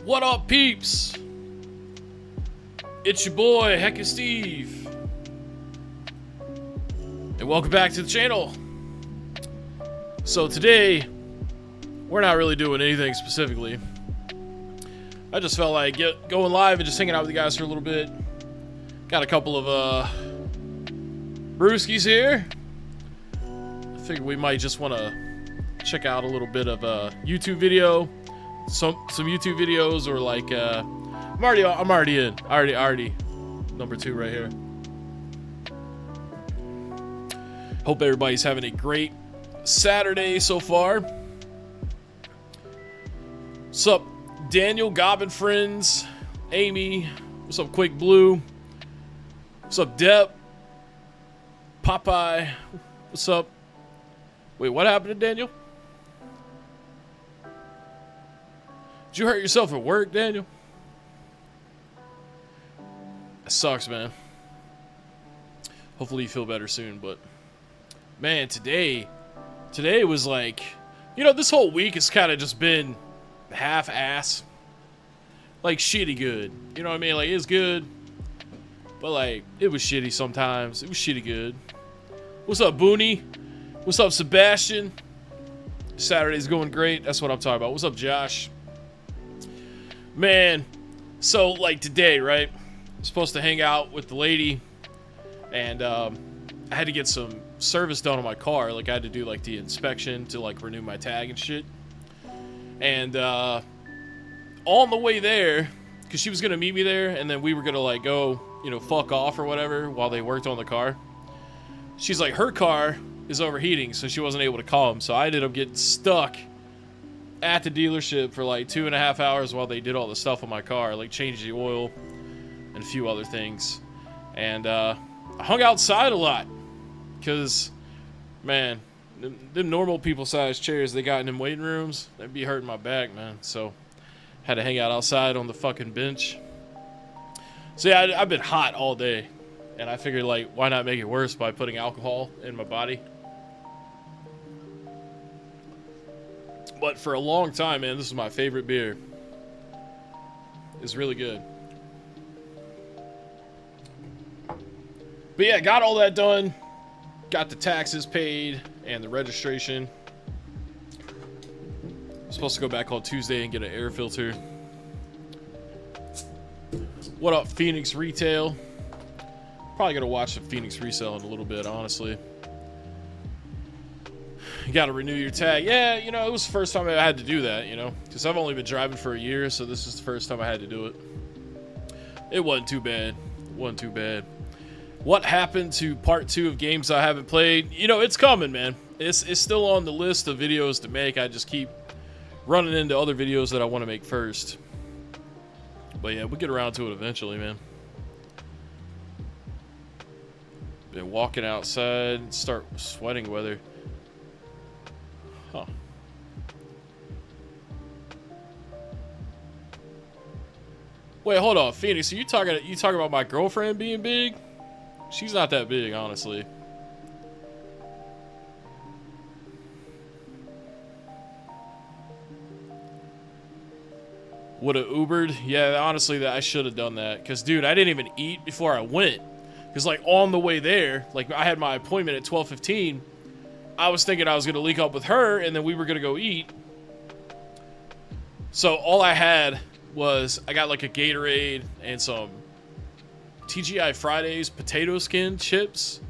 What up, peeps? It's your boy, Heckin Steve. And welcome back to the channel. So today, we're not really doing anything specifically. I just felt like going live and just hanging out with you guys for a little bit. Got a couple of brewskis here. I figured we might just want to check out a little bit of a YouTube video. Some YouTube videos, or like I'm already in. Already number 2 right here. Hope everybody's having a great Saturday so far. What's up, Daniel, Gobbin friends, Amy? What's up, Quick Blue? What's up, Depp? Popeye? What's up? Wait, what happened to Daniel? Did you hurt yourself at work, Daniel? That sucks, man. Hopefully you feel better soon, but man, today was like, you know, this whole week has kind of just been half-ass. Like, shitty good. You know what I mean? Like, it's good, but like, it was shitty sometimes. It was shitty good. What's up, Booney? What's up, Sebastian? Saturday's going great. That's what I'm talking about. What's up, Josh? Man, so like today, right? I'm supposed to hang out with the lady, and I had to get some service done on my car. Like, I had to do like the inspection to like renew my tag and shit. And on the way there, because she was gonna meet me there, and then we were gonna like go, you know, fuck off or whatever while they worked on the car. She's like, her car is overheating, so she wasn't able to call him. So I ended up getting stuck at the dealership for like 2.5 hours while they did all the stuff on my car, like change the oil and a few other things. And I hung outside a lot because, man, them normal people sized chairs they got in them waiting rooms, they'd be hurting my back, man. So had to hang out outside on the fucking bench. So yeah, I've been hot all day, and I figured, like, why not make it worse by putting alcohol in my body? But for a long time, man, this is my favorite beer. It's really good. But yeah, got all that done. Got the taxes paid and the registration. I'm supposed to go back on Tuesday and get an air filter. What up, Phoenix Retail? Probably gonna watch the Phoenix Resale in a little bit, honestly. You gotta renew your tag. Yeah, you know, it was the first time I had to do that, you know, because I've only been driving for a year, so this is the first time I had to do it. It wasn't too bad. It wasn't too bad. What happened to part 2 of games I haven't played? You know, it's coming, man. It's still on the list of videos to make. I just keep running into other videos that I want to make first. But yeah, we'll get around to it eventually, man. Been walking outside and start sweating weather. Huh. Wait, hold on, Phoenix. Are you talking about my girlfriend being big? She's not that big, honestly. Would have Ubered? Yeah, honestly, I should have done that. Because, dude, I didn't even eat before I went. Because, like, on the way there, like, I had my appointment at 12:15. I was thinking I was going to link up with her, and then we were going to go eat. So all I had was, I got like a Gatorade and some TGI Fridays potato skin chips.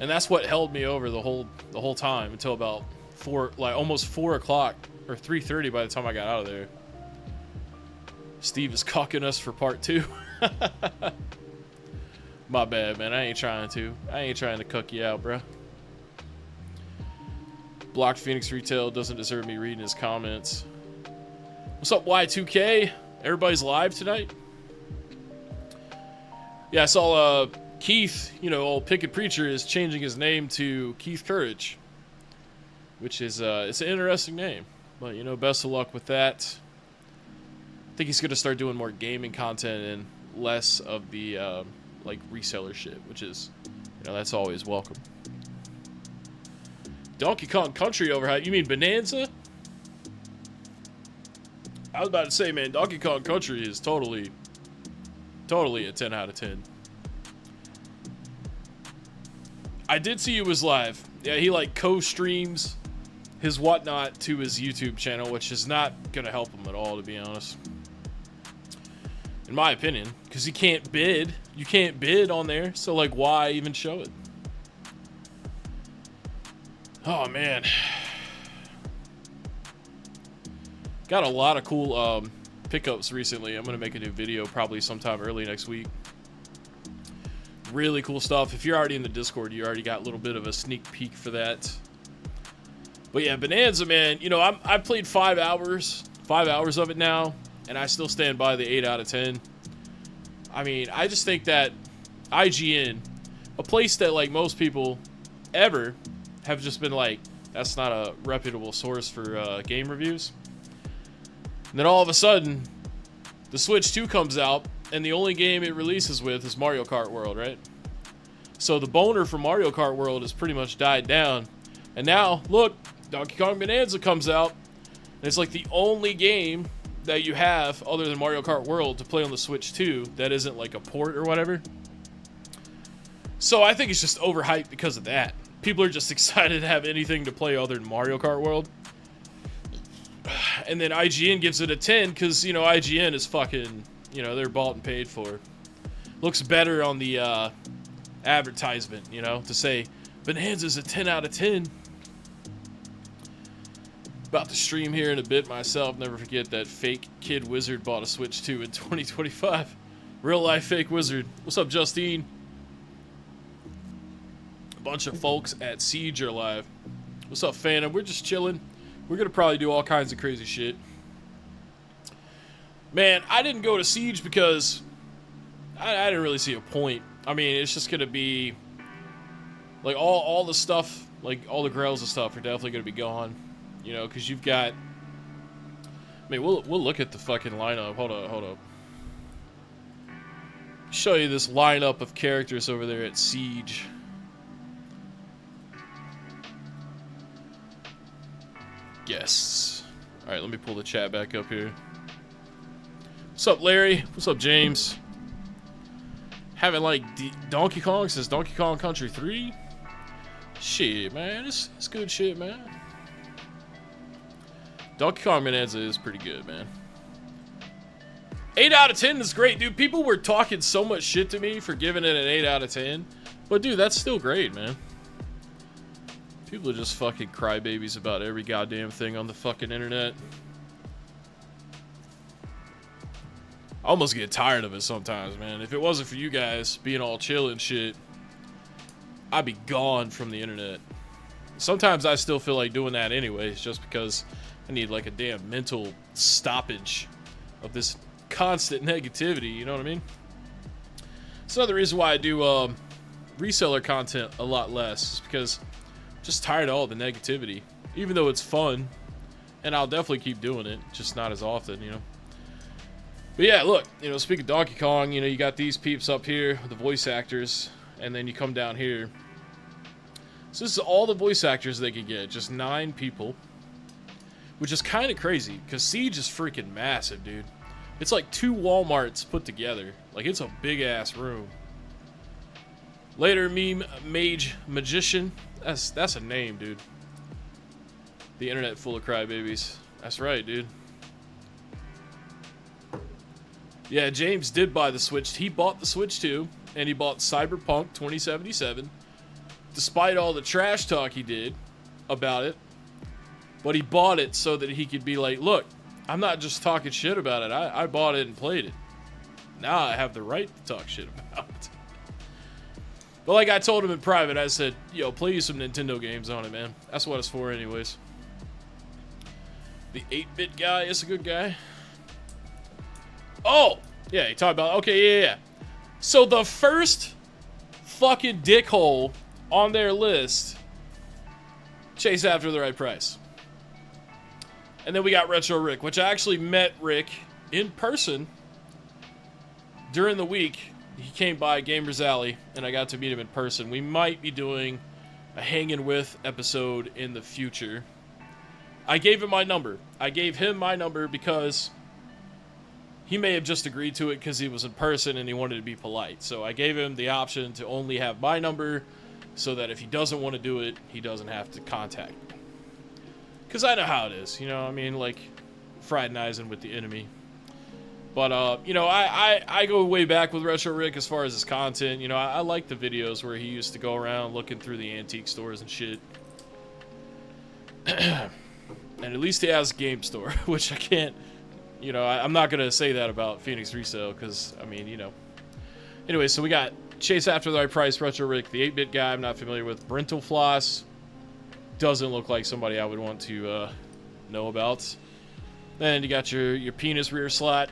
And that's what held me over the whole time until about almost 4 o'clock or 3:30 by the time I got out of there. Steve is cocking us for part 2. My bad, man. I ain't trying to cuck you out, bruh. Blocked Phoenix Retail doesn't deserve me reading his comments. What's up, Y2K? Everybody's live tonight? Yeah, I saw Keith, you know, old Picket Preacher, is changing his name to Keith Courage, which is it's an interesting name. But, you know, best of luck with that. I think he's going to start doing more gaming content and less of the like reseller shit, which is, you know, that's always welcome. Donkey Kong Country overhype. You mean Bonanza? I was about to say, man, Donkey Kong Country is totally a 10 out of 10. I did see he was live. Yeah, he like co-streams his whatnot to his YouTube channel, which is not gonna help him at all, to be honest. In my opinion, because he can't bid. You can't bid on there, so like, why even show it? Oh man, got a lot of cool pickups recently. I'm gonna make a new video probably sometime early next week. Really cool stuff. If you're already in the Discord, you already got a little bit of a sneak peek for that. But yeah, Bonanza, man, you know, I played 5 hours of it now, and I still stand by the 8 out of 10. I mean, I just think that IGN, a place that like most people ever have just been like, that's not a reputable source for game reviews. And then all of a sudden, the Switch 2 comes out, and the only game it releases with is Mario Kart World, right? So the boner for Mario Kart World has pretty much died down. And now, look, Donkey Kong Bonanza comes out, and it's like the only game that you have other than Mario Kart World to play on the Switch 2 that isn't like a port or whatever. So I think it's just overhyped because of that. People are just excited to have anything to play other than Mario Kart World. And then IGN gives it a 10 because, you know, IGN is fucking, you know, they're bought and paid for. Looks better on the advertisement, you know, to say Bonanza's a 10 out of 10. About to stream here in a bit myself. Never forget that fake kid wizard bought a Switch 2 in 2025. Real life fake wizard. What's up, Justine? A bunch of folks at Siege are live. What's up, Phantom? We're just chilling. We're gonna probably do all kinds of crazy shit. Man, I didn't go to Siege because I didn't really see a point. I mean, it's just gonna be like all the stuff, like all the grails and stuff are definitely gonna be gone. You know, because you've got. I mean, we'll look at the fucking lineup. Hold up. Show you this lineup of characters over there at Siege. Guests. All right, let me pull the chat back up here. What's up, Larry? What's up, James? Having like Donkey Kong since Donkey Kong Country 3. Shit, man, it's good shit, man. Donkey Kong Bonanza is pretty good, man. 8 out of 10 is great, dude. People were talking so much shit to me for giving it an 8 out of 10. But, dude, that's still great, man. People are just fucking crybabies about every goddamn thing on the fucking internet. I almost get tired of it sometimes, man. If it wasn't for you guys being all chill and shit, I'd be gone from the internet. Sometimes I still feel like doing that anyways, just because I need like a damn mental stoppage of this constant negativity, you know what I mean? It's another reason why I do reseller content a lot less, is because I'm just tired of all the negativity. Even though it's fun, and I'll definitely keep doing it, just not as often, you know? But yeah, look, you know, speaking of Donkey Kong, you know, you got these peeps up here, the voice actors, and then you come down here. So this is all the voice actors they could get, just 9 people. Which is kind of crazy, because Siege is freaking massive, dude. It's like 2 Walmarts put together. Like, it's a big-ass room. Later, meme, mage, magician. That's a name, dude. The internet full of crybabies. That's right, dude. Yeah, James did buy the Switch. He bought the Switch 2, and he bought Cyberpunk 2077. Despite all the trash talk he did about it. But he bought it so that he could be like, look, I'm not just talking shit about it. I bought it and played it. Now I have the right to talk shit about it. But like I told him in private, I said, yo, play you some Nintendo games on it, man. That's what it's for anyways. The 8-bit guy is a good guy. Oh! Yeah, he talked about, okay, yeah. So the first fucking dickhole on their list, chase after the right price. And then we got Retro Rick, which I actually met Rick in person during the week. He came by Gamers Alley, and I got to meet him in person. We might be doing a Hanging With episode in the future. I gave him my number. I gave him my number because he may have just agreed to it because he was in person and he wanted to be polite. So I gave him the option to only have my number so that if he doesn't want to do it, he doesn't have to contact me. Because I know how it is, you know, I mean, like, fraternizing with the enemy. But, you know, I go way back with Retro Rick as far as his content. You know, I like the videos where he used to go around looking through the antique stores and shit. And at least he has a game store, which I can't, you know, I'm not going to say that about Phoenix Resale because, I mean, you know. Anyway, so we got Chase After the Right Price, Retro Rick, the 8-bit guy I'm not familiar with, Brental Floss. Doesn't look like somebody I would want to know about. Then you got your penis rear slot.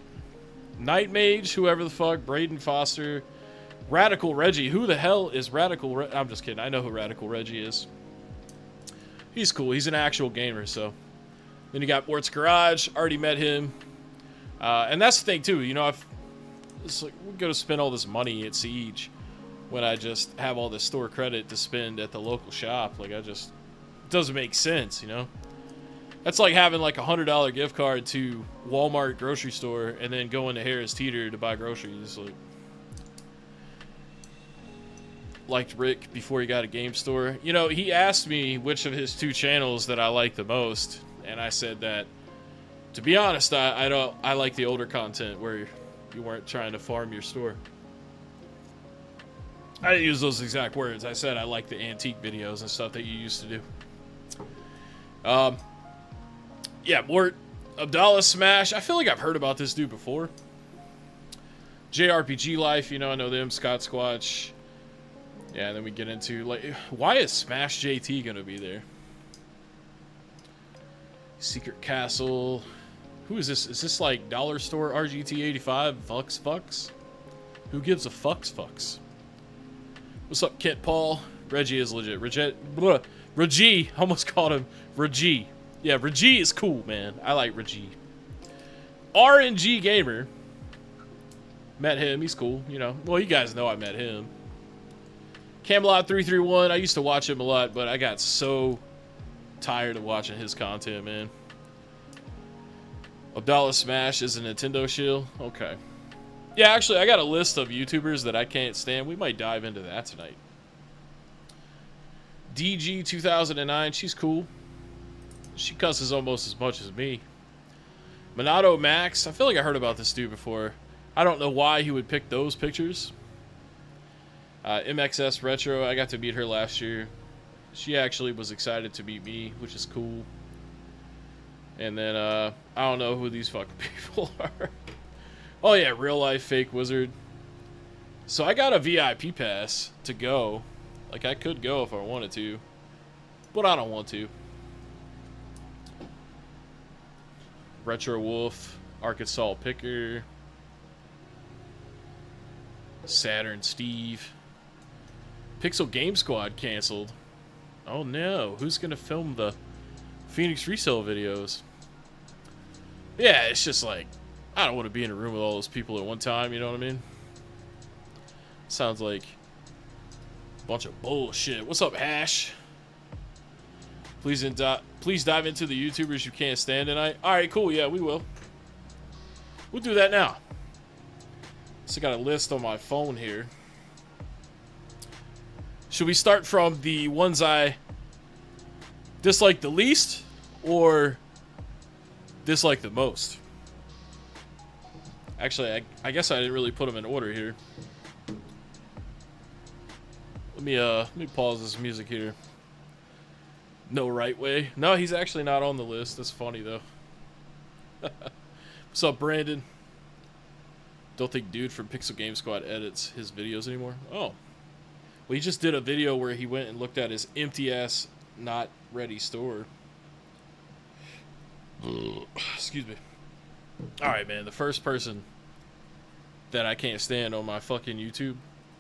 Night Mage, whoever the fuck, Braden Foster. Radical Reggie. Who the hell is Radical Reggie? I'm just kidding. I know who Radical Reggie is. He's cool. He's an actual gamer, so. Then you got Ort's Garage. Already met him. And that's the thing, too. You know, it's like, we're going to spend all this money at Siege when I just have all this store credit to spend at the local shop. Like, it doesn't make sense, you know? That's like having like $100 gift card to Walmart grocery store and then going to Harris Teeter to buy groceries. Liked Rick before he got a game store. You know, he asked me which of his 2 channels that I like the most, and I said that, to be honest, I like the older content where you weren't trying to farm your store. I didn't use those exact words. I said I like the antique videos and stuff that you used to do. Yeah, Mort, Abdallah Smash. I feel like I've heard about this dude before. JRPG Life, you know, I know them. Scott Squatch. Yeah, and then we get into, like, why is Smash JT gonna be there? Secret Castle. Who is this? Is this like Dollar Store RGT 85? Fucks? Who gives a fucks? What's up, Kent Paul? Reggie is legit. Reggie. Almost called him Reggie. Yeah, Reggie is cool, man. I like Reggie. RNG Gamer. Met him. He's cool, you know. Well, you guys know I met him. Camelot 331. I used to watch him a lot, but I got so tired of watching his content, man. Abdallah Smash is a Nintendo shill. Okay. Yeah, actually, I got a list of YouTubers that I can't stand. We might dive into that tonight. DG 2009. She's cool. She cusses almost as much as me. Monado Max. I feel like I heard about this dude before. I don't know why he would pick those pictures. MXS Retro. I got to meet her last year. She actually was excited to meet me, which is cool. And then, I don't know who these fucking people are. Oh yeah, Real Life Fake Wizard. So I got a VIP pass to go. Like, I could go if I wanted to. But I don't want to. Retro Wolf, Arkansas Picker, Saturn Steve, Pixel Game Squad canceled. Oh no, who's gonna film the Phoenix Resale videos? Yeah, it's just like, I don't want to be in a room with all those people at one time, you know what I mean? Sounds like a bunch of bullshit. What's up, Hash? Please dive into the YouTubers you can't stand tonight. Alright, cool. Yeah, we will. We'll do that now. So I got a list on my phone here. Should we start from the ones I dislike the least or dislike the most? Actually, I guess I didn't really put them in order here. Let me pause this music here. No right way. No, he's actually not on the list. That's funny, though. What's up, Brandon? Don't think dude from Pixel Game Squad edits his videos anymore. Oh. Well, he just did a video where he went and looked at his empty-ass, not ready store. Excuse me. Alright, man. The first person that I can't stand on my fucking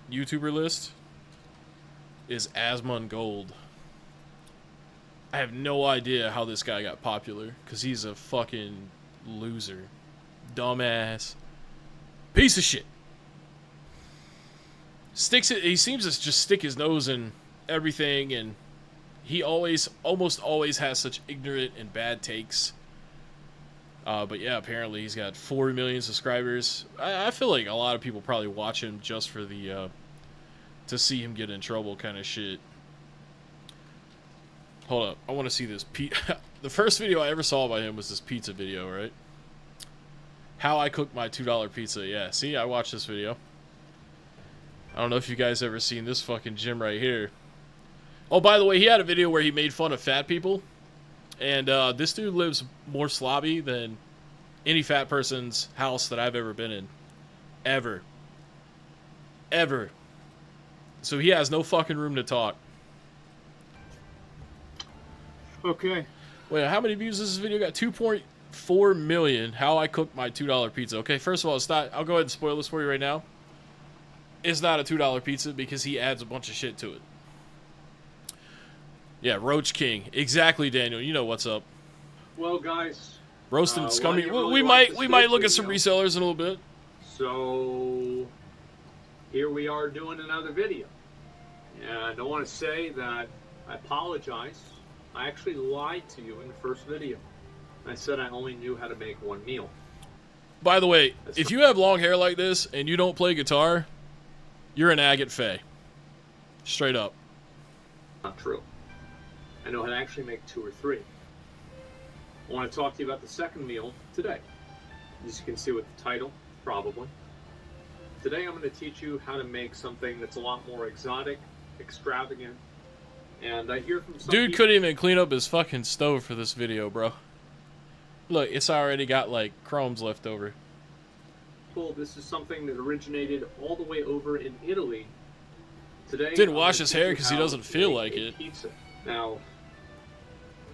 YouTuber list is Asmongold. I have no idea how this guy got popular, because he's a fucking loser. Dumbass. Piece of shit. He seems to just stick his nose in everything, and he almost always has such ignorant and bad takes. But yeah, apparently he's got 4 million subscribers. I feel like a lot of people probably watch him just for the to see him get in trouble kind of shit. Hold up, I want to see this. The first video I ever saw by him was this pizza video, right? How I cook my $2 pizza. Yeah, see, I watched this video. I don't know if you guys ever seen this fucking gym right here. Oh, by the way, he had a video where he made fun of fat people. And this dude lives more slobby than any fat person's house that I've ever been in. Ever. Ever. So he has no fucking room to talk. Okay. Wait, how many views does this video got? 2.4 million. How I cook my $2 pizza. Okay, first of all, it's not... I'll go ahead and spoil this for you right now. It's not a $2 pizza because he adds a bunch of shit to it. Yeah, Roach King. Exactly, Daniel. You know what's up. Well, guys. Roasting scummy. We might look at some resellers in a little bit. So here we are doing another video. And I want to say that I apologize. I actually lied to you in the first video. I said I only knew how to make one meal. By the way, if you have long hair like this and you don't play guitar, you're an agate fae. Straight up. Not true. I know how to actually make 2 or 3. I want to talk to you about the second meal today. As you can see with the title, probably. Today I'm going to teach you how to make something that's a lot more exotic, extravagant, and I hear from some Dude people, couldn't even clean up his fucking stove for this video, bro. Look, it's already got like crumbs left over. this is something that originated all the way over in Italy. Today, Didn't wash his hair because he doesn't feel like it. Pizza. Now,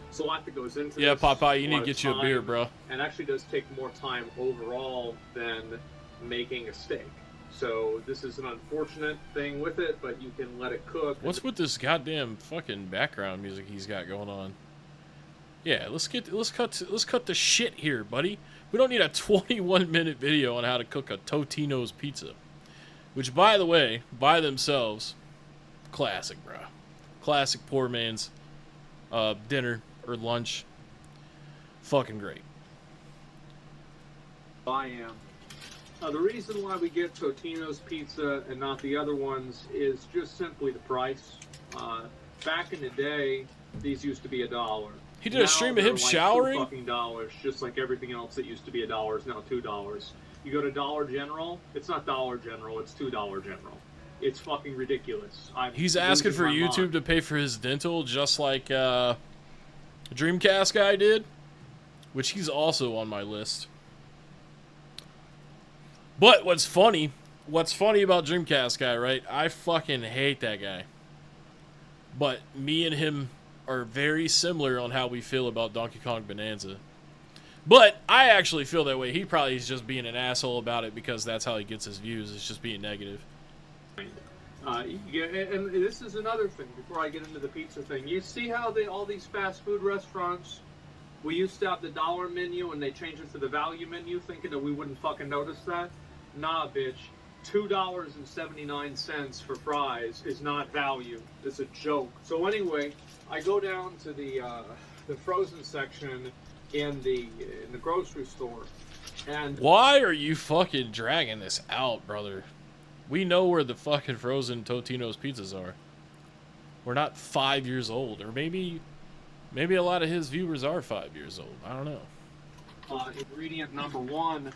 it's a lot that goes into Yeah, this. Popeye, you need to get you a beer, bro. And actually does take more time overall than making a steak. So this is an unfortunate thing with it, but you can let it cook. What's with this goddamn fucking background music he's got going on? Yeah, let's cut the shit here, buddy. We don't need a 21-minute video on how to cook a Totino's pizza. Which, by the way, by themselves, classic, bro. Classic poor man's dinner or lunch. Fucking great. I am. The reason why we get Totino's pizza and not the other ones is just simply the price. Back in the day, these used to be $1. He did a stream of him showering? $2, just like everything else that used to be $1 is now $2. You go to Dollar General, it's not Dollar General, it's $2 General. It's fucking ridiculous. He's asking for YouTube to pay for his dental, just like Dreamcast guy did, which he's also on my list. But what's funny about Dreamcast guy, right? I fucking hate that guy. But me and him are very similar on how we feel about Donkey Kong Bonanza. But I actually feel that way. He probably is just being an asshole about it because that's how he gets his views. It's just being negative. And this is another thing, before I get into the pizza thing. You see how all these fast food restaurants, we used to have the dollar menu and they changed it to the value menu, thinking that we wouldn't fucking notice that? Nah, bitch. $2.79 for fries is not value. It's a joke. So anyway, I go down to the frozen section in the grocery store, and why are you fucking dragging this out, brother? We know where the fucking frozen Totino's pizzas are. We're not 5 years old, or maybe a lot of his viewers are 5 years old. I don't know. Ingredient number 1.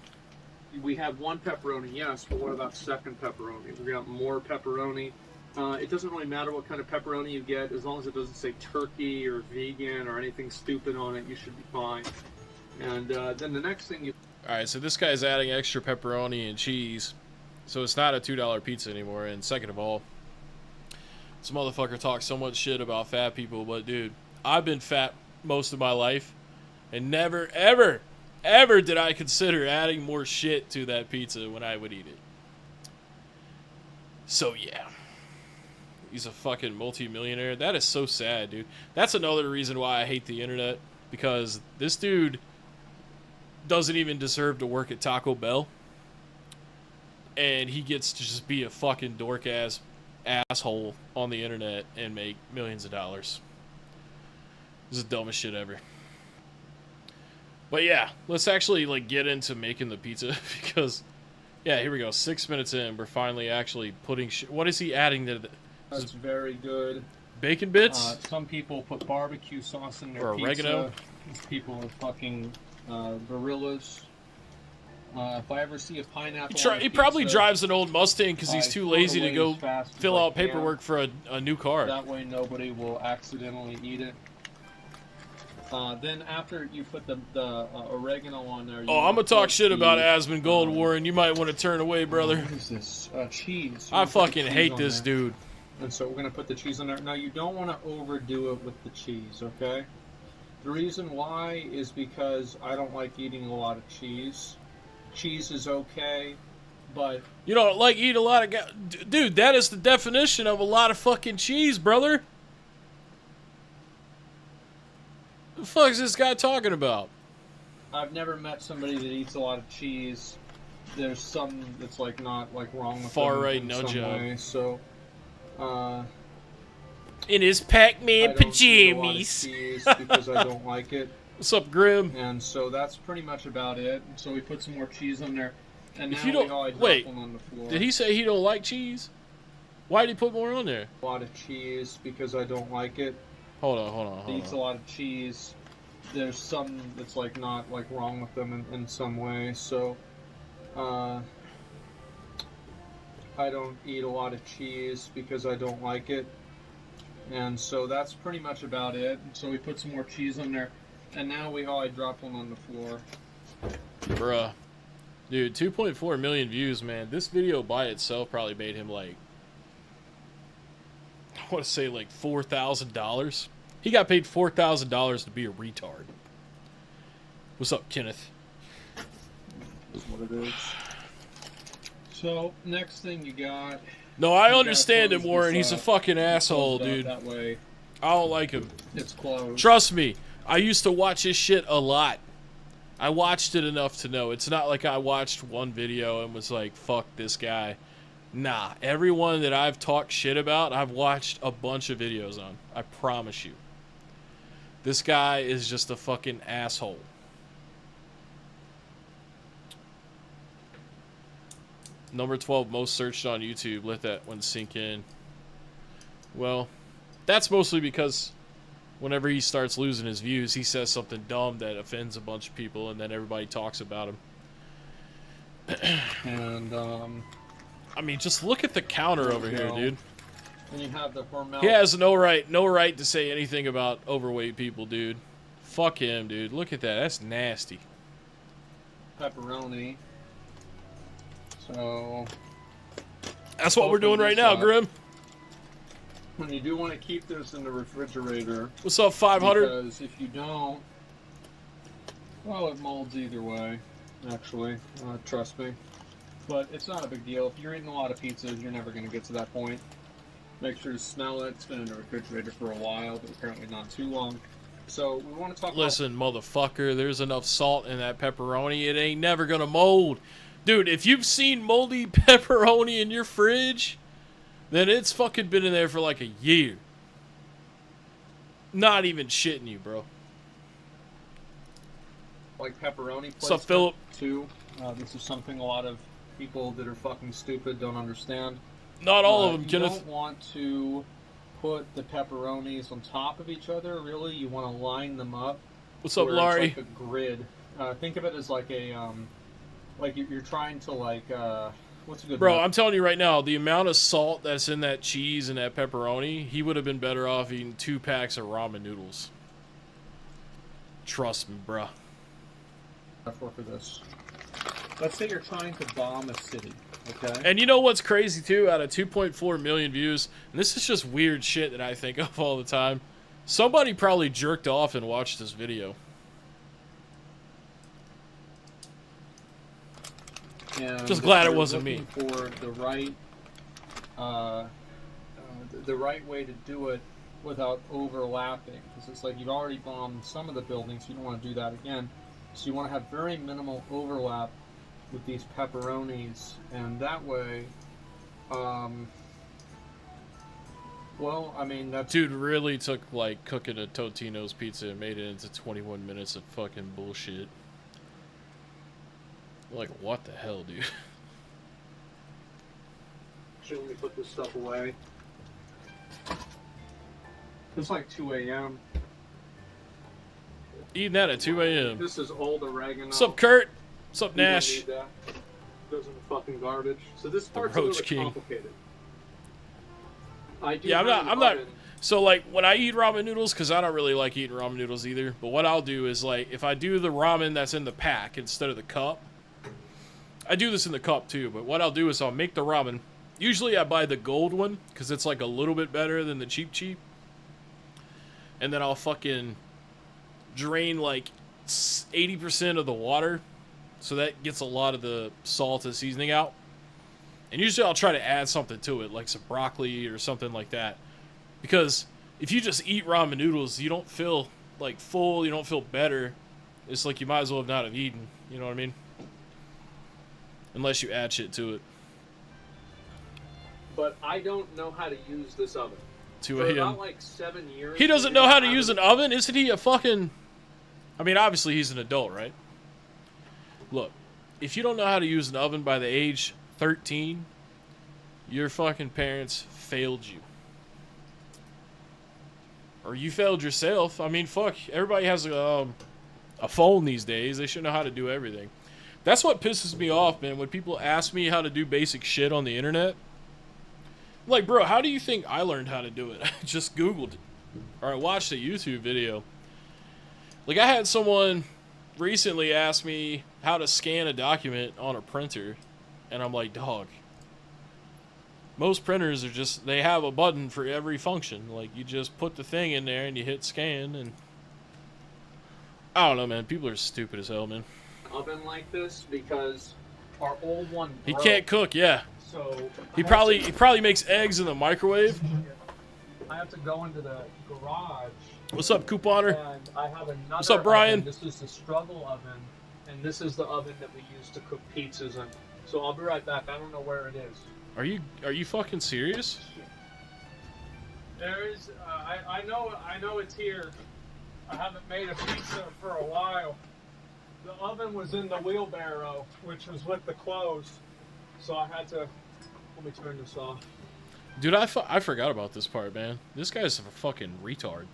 We have 1 pepperoni, yes, but what about second pepperoni? We're going to have more pepperoni. It doesn't really matter what kind of pepperoni you get, as long as it doesn't say turkey or vegan or anything stupid on it, you should be fine. And then the next thing you... Alright, so this guy's adding extra pepperoni and cheese, so it's not a $2 pizza anymore. And second of all, this motherfucker talks so much shit about fat people, but dude, I've been fat most of my life, and never, ever did I consider adding more shit to that pizza when I would eat it. So yeah. He's a fucking multi-millionaire. That is so sad, dude. That's another reason why I hate the internet, because this dude doesn't even deserve to work at Taco Bell, and he gets to just be a fucking dork-ass asshole on the internet and make millions of dollars. This is the dumbest shit ever. But yeah, let's actually like get into making the pizza because, yeah, here we go. 6 minutes in, we're finally actually putting. What is he adding to the? That's very good. Bacon bits? Some people put barbecue sauce in their or oregano? pizza. These people are fucking gorillas. If I ever see a pineapple, He probably drives an old Mustang because he's too lazy to go fill out paperwork for a new car. That way nobody will accidentally eat it. Then after you put the oregano on there... Oh, I'm going to talk shit about Asmongold, Warren. You might want to turn away, brother. What is this? Cheese. I fucking hate this dude. And so we're going to put the cheese on there. Now, you don't want to overdo it with the cheese, okay? The reason why is because I don't like eating a lot of cheese. Cheese is okay, but... You don't like eat a lot of... Dude, that is the definition of a lot of fucking cheese, brother. What the fuck is this guy talking about? I've never met somebody that eats a lot of cheese. There's some that's like not like wrong with far them right in no some job. way. So, in his Pac-Man I don't eat a lot of pajamas. cheese because I don't like it. What's up, Grim? And so that's pretty much about it. So we put some more cheese on there, and If now you don't- we always wait, drop one on the floor. Did he say he don't like cheese? Why did he put more on there? A lot of cheese because I don't like it. Hold on. He eats a lot of cheese. There's some that's like not like wrong with them in some way. So, I don't eat a lot of cheese because I don't like it. And so that's pretty much about it. So we put some more cheese on there. And now I dropped one on the floor. Bruh. Dude, 2.4 million views, man. This video by itself probably made him like... I want to say like $4,000. He got paid $4,000 to be a retard. What's up, Kenneth? Is what it is. So, next thing you got... No, I You understand gotta him, Warren. close He's a this fucking up. asshole, Close it up, dude. That way I don't like him. it's closed. Trust me, I used to watch his shit a lot. I watched it enough to know. It's not like I watched one video and was like, fuck this guy. Nah, everyone that I've talked shit about, I've watched a bunch of videos on. I promise you. This guy is just a fucking asshole. Number 12 most searched on YouTube. Let that one sink in. Well, that's mostly because whenever he starts losing his views, he says something dumb that offends a bunch of people, and then everybody talks about him. And, I mean, just look at the counter over here, dude. and you have the Hormel He has no right to say anything about overweight people, dude. Fuck him, dude. Look at that. That's nasty. pepperoni. So, That's what we're Open doing right this now, up. Grim. when you do want to keep this in the refrigerator, What's up, 500? because if you don't, well, it molds either way, actually. Trust me. But it's not a big deal. If you're eating a lot of pizzas, you're never going to get to that point. Make sure to smell it. It's been in the refrigerator for a while, but apparently not too long. So we want to talk Listen, motherfucker, there's enough salt in that pepperoni. It ain't never gonna mold. Dude, if you've seen moldy pepperoni in your fridge, then it's fucking been in there for like a year. Not even shitting you, bro. like pepperoni What's up, placement, Philip? too. This is something a lot of people that are fucking stupid don't understand. Not all of them, You Kenneth. don't want to put the pepperonis on top of each other, really. You want to line them up. What's up, where Larry? It's like a grid. Think of it as like a, like you're trying to like, what's a good Bro, method? I'm telling you right now, the amount of salt that's in that cheese and that pepperoni, he would have been better off eating 2 packs of ramen noodles. Trust me, bro. For this. Let's say you're trying to bomb a city, okay? And you know what's crazy, too? Out of 2.4 million views, and this is just weird shit that I think of all the time, somebody probably jerked off and watched this video. And Just glad it you're wasn't me. looking for the right way to do it without overlapping, because it's like you've already bombed some of the buildings, you don't want to do that again. So you want to have very minimal overlap with these pepperonis, and that way, well, I mean, that's... Dude really took, like, cooking a Totino's pizza and made it into 21 minutes of fucking bullshit. Like, what the hell, dude? Shouldn't we put this stuff away? It's like 2 a.m. Eating that at 2 a.m. This is old oregano. What's up, Kurt? What's up, You don't Nash? need that. Goes in the fucking garbage. So this part's a Roach little bit King. complicated. I do Yeah, have I'm an not. oven. So, like, when I eat ramen noodles, because I don't really like eating ramen noodles either, but what I'll do is, like, if I do the ramen that's in the pack instead of the cup, I do this in the cup too, but what I'll do is I'll make the ramen. Usually I buy the gold one, because it's, like, a little bit better than the cheap. And then I'll fucking drain, like, 80% of the water, so that gets a lot of the salt and seasoning out. And usually I'll try to add something to it, like some broccoli or something like that. Because if you just eat ramen noodles, you don't feel, like, full, you don't feel better. It's like you might as well have not have eaten, you know what I mean? Unless you add shit to it. But I don't know how to use this oven. 2 For a.m. about like 7 years. He doesn't know how to use an oven? Isn't he a fucking... I mean, obviously he's an adult, right? Look, if you don't know how to use an oven by the age 13, your fucking parents failed you. Or you failed yourself. I mean, fuck, everybody has a phone these days. They should know how to do everything. That's what pisses me off, man, when people ask me how to do basic shit on the internet. I'm like, bro, how do you think I learned how to do it? I just Googled it. Or I watched a YouTube video. Like, I had someone recently ask me how to scan a document on a printer. And I'm like, dog. Most printers are just, they have a button for every function. Like, you just put the thing in there and you hit scan and... I don't know, man. People are stupid as hell, man. Oven like this because our old one He broke. can't cook, yeah. So He probably makes eggs in the microwave. I have to go into the garage. What's up, couponer? And I have another What's up, Brian? oven. This is the struggle oven, and this is the oven that we use to cook pizzas in. So I'll be right back. I don't know where it is. Are you fucking serious? There is. I know it's here. I haven't made a pizza for a while. The oven was in the wheelbarrow, which was with the clothes. So I had to. Let me turn this off. Dude, I forgot about this part, man. This guy's a fucking retard.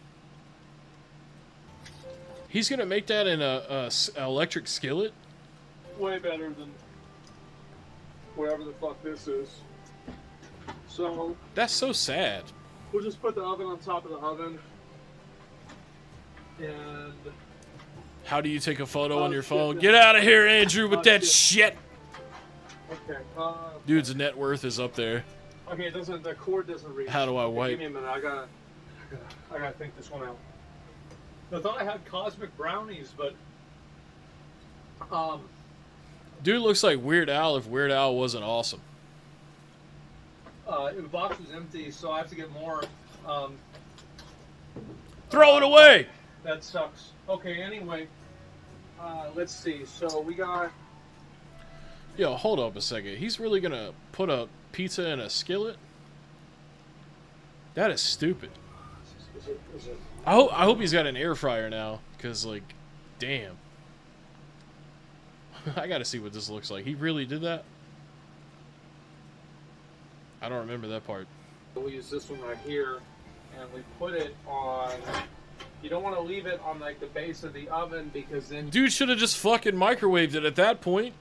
He's gonna make that in a electric skillet? Way better than whatever the fuck this is. So That's so sad. we'll just put the oven on top of the oven. And How do you take a photo Oh, on your shit, phone? this- Get out of here, Andrew, with Oh, that shit. shit. okay. Dude's net worth is up there. Okay, the cord doesn't reach. How do I Okay, wipe? Give me a minute. I gotta think this one out. I thought I had cosmic brownies, but Dude looks like Weird Al if Weird Al wasn't awesome. the box was empty, so I have to get more. Throw it away! That sucks. Okay, anyway, let's see. So we got. Yo, hold up a second. He's really gonna put a pizza in a skillet? That is stupid. Is it? I hope he's got an air fryer now, because, like, damn. I gotta see what this looks like. He really did that? I don't remember that part. We use this one right here, and we put it on. You don't want to leave it on like the base of the oven because then Dude should have just fucking microwaved it at that point.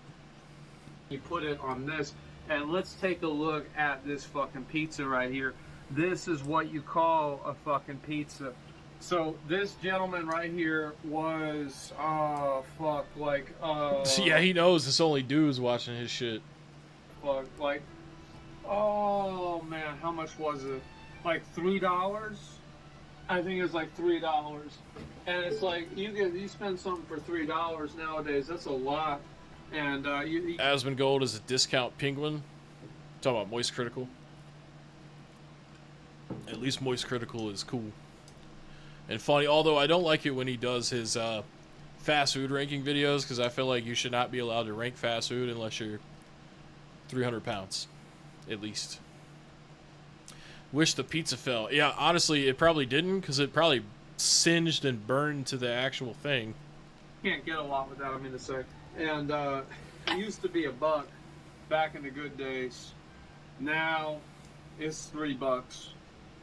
you put it on this. And let's take a look at this fucking pizza right here. This is what you call a fucking pizza. So this gentleman right here was Yeah, he knows it's only dudes watching his shit. Oh man, how much was it? Like $3? I think it was like $3. And it's like you spend something for $3 nowadays. That's a lot. And Asmongold is a discount penguin. Talking about Moist Critical. At least Moist Critical is cool and funny. Although I don't like it when he does his fast food ranking videos, because I feel like you should not be allowed to rank fast food unless you're 300 pounds, at least. Wish the pizza fell. Yeah, honestly, it probably didn't, because it probably singed and burned to the actual thing. can't get a lot with that, I mean to say. And it used to be $1 back in the good days. Now it's $3.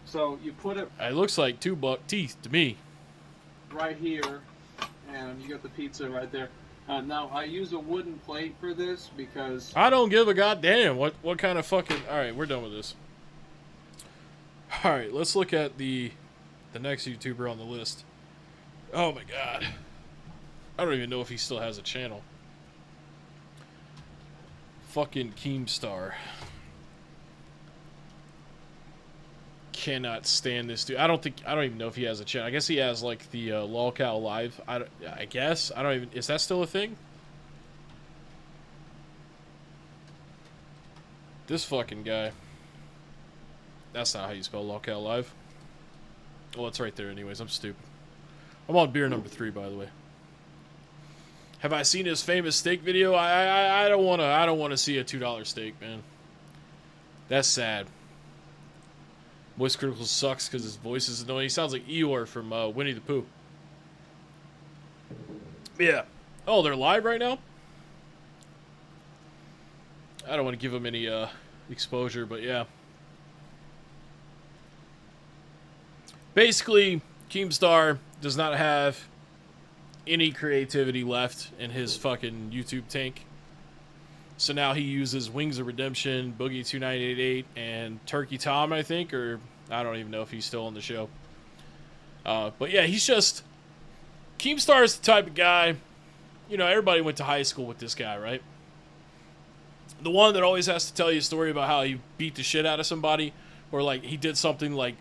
So you put it It looks like $2 teeth to me. right here, and you got the pizza right there. Now I use a wooden plate for this because I don't give a goddamn. What kind of fucking... Alright, we're done with this. Alright, let's look at the next YouTuber on the list. Oh my god. I don't even know if he still has a channel. Fucking Keemstar. Cannot stand this dude. I don't even know if he has a channel. I guess he has like the Lolcow Live. I guess. I don't even... Is that still a thing? This fucking guy. That's not how you spell Lolcow Live. Well, it's right there anyways. I'm stupid. I'm on beer number 3, by the way. Have I seen his famous steak video? I don't wanna see a $2 steak, man. That's sad. Voice Critical sucks because his voice is annoying. He sounds like Eeyore from Winnie the Pooh. Yeah. Oh, they're live right now? I don't want to give him any exposure, but yeah. Basically, Keemstar does not have any creativity left in his fucking YouTube tank. So now he uses Wings of Redemption, Boogie2988, and Turkey Tom, I think, or I don't even know if he's still on the show. But yeah, he's just... Keemstar is the type of guy... You know, everybody went to high school with this guy, right? The one that always has to tell you a story about how he beat the shit out of somebody, or like he did something like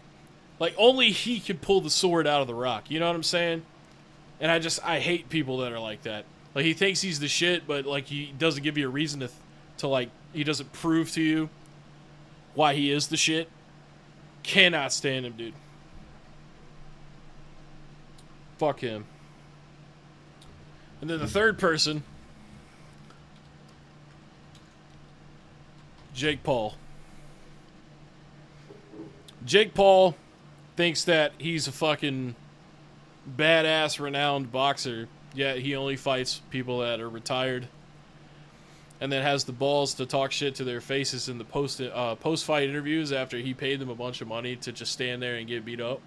only he could pull the sword out of the rock. You know what I'm saying? And I hate people that are like that. Like, he thinks he's the shit, but, like, he doesn't give you a reason to like, he doesn't prove to you why he is the shit. Cannot stand him, dude. Fuck him. And then the third person, Jake Paul. Jake Paul thinks that he's a fucking badass, renowned boxer, yet he only fights people that are retired, and then has the balls to talk shit to their faces in the post-fight interviews after he paid them a bunch of money to just stand there and get beat up.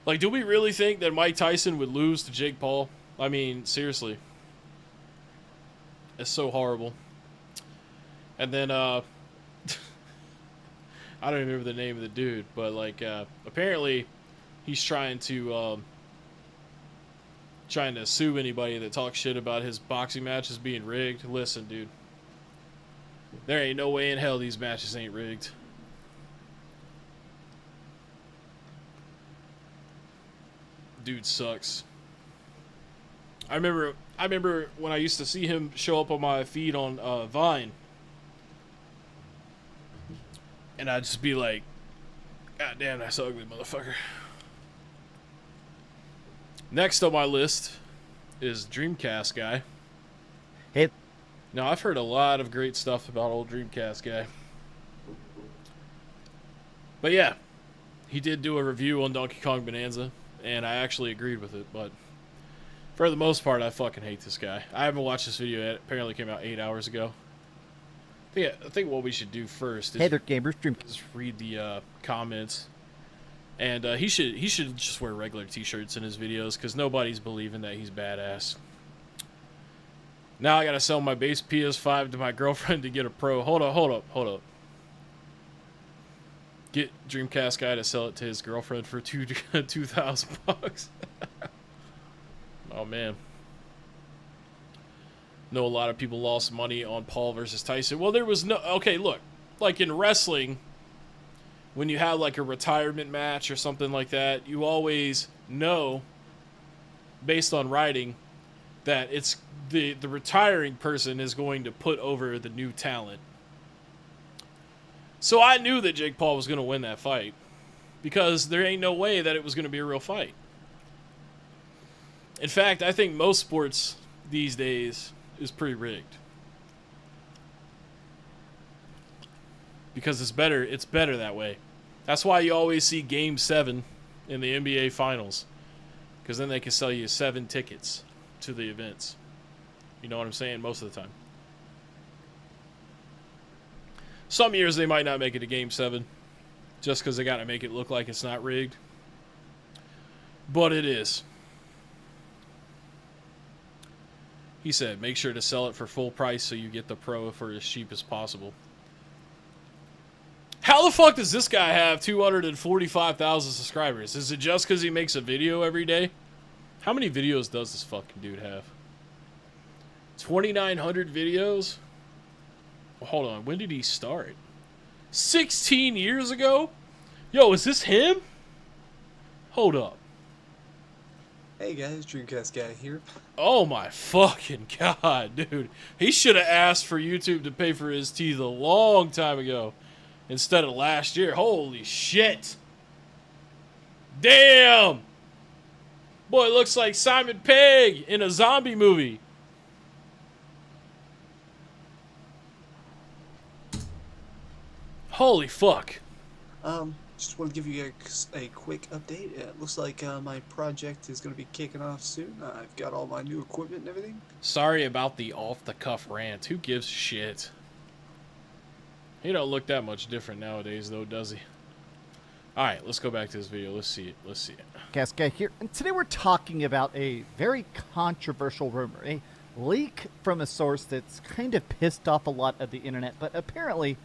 Like, do we really think that Mike Tyson would lose to Jake Paul? I mean, seriously. It's so horrible. And then, I don't remember the name of the dude, but, like, apparently he's trying to sue anybody that talks shit about his boxing matches being rigged. Listen, dude. There ain't no way in hell these matches ain't rigged. Dude sucks. I remember when I used to see him show up on my feed on Vine. And I'd just be like, God damn, that's ugly, motherfucker. Next on my list is Dreamcast Guy. Hey. Now, I've heard a lot of great stuff about old Dreamcast Guy. But yeah, he did do a review on Donkey Kong Bonanza, and I actually agreed with it, but for the most part, I fucking hate this guy. I haven't watched this video yet. It apparently came out 8 hours ago. I think what we should do first is, Hey there, gamers. is read the comments. And he should just wear regular t-shirts in his videos, because nobody's believing that he's badass. Now I gotta sell my base PS5 to my girlfriend to get a Pro. Hold up. Get Dreamcast Guy to sell it to his girlfriend for $2,000. Oh man. Know a lot of people lost money on Paul versus Tyson. Well, there was no... Okay, look. Like in wrestling, when you have like a retirement match or something like that, you always know, based on writing, that it's the retiring person is going to put over the new talent. So I knew that Jake Paul was going to win that fight, because there ain't no way that it was going to be a real fight. In fact, I think most sports these days is pretty rigged, because it's better that way. That's why you always see Game 7 in the NBA Finals, because then they can sell you 7 tickets to the events. You know what I'm saying? Most of the time. Some years they might not make it to Game 7 just because they got to make it look like it's not rigged. But it is. He said, make sure to sell it for full price so you get the Pro for as cheap as possible. How the fuck does this guy have 245,000 subscribers? Is it just because he makes a video every day? How many videos does this fucking dude have? 2,900 videos? Well, hold on, when did he start? 16 years ago? Yo, is this him? Hold up. Hey guys, Dreamcast Guy here. Oh my fucking god, dude. He should have asked for YouTube to pay for his teeth a long time ago instead of last year. Holy shit. Damn. Boy, it looks like Simon Pegg in a zombie movie. Holy fuck. Just want to give you guys a quick update. It looks like my project is going to be kicking off soon. I've got all my new equipment and everything. Sorry about the off-the-cuff rant. Who gives a shit? He don't look that much different nowadays, though, does he? Alright, let's go back to this video. Let's see it. Let's see it. Podcast Guy here, and today we're talking about a very controversial rumor. A leak from a source that's kind of pissed off a lot of the internet, but apparently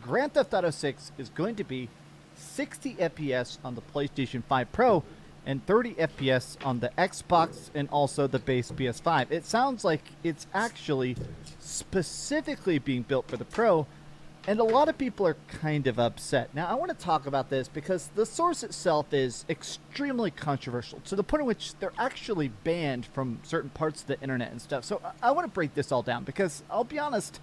Grand Theft Auto 6 is going to be 60 FPS on the PlayStation 5 Pro and 30 FPS on the Xbox and also the base PS5. It sounds like it's actually specifically being built for the Pro, and a lot of people are kind of upset. Now, I want to talk about this because the source itself is extremely controversial to the point in which they're actually banned from certain parts of the internet and stuff. So I want to break this all down because, I'll be honest,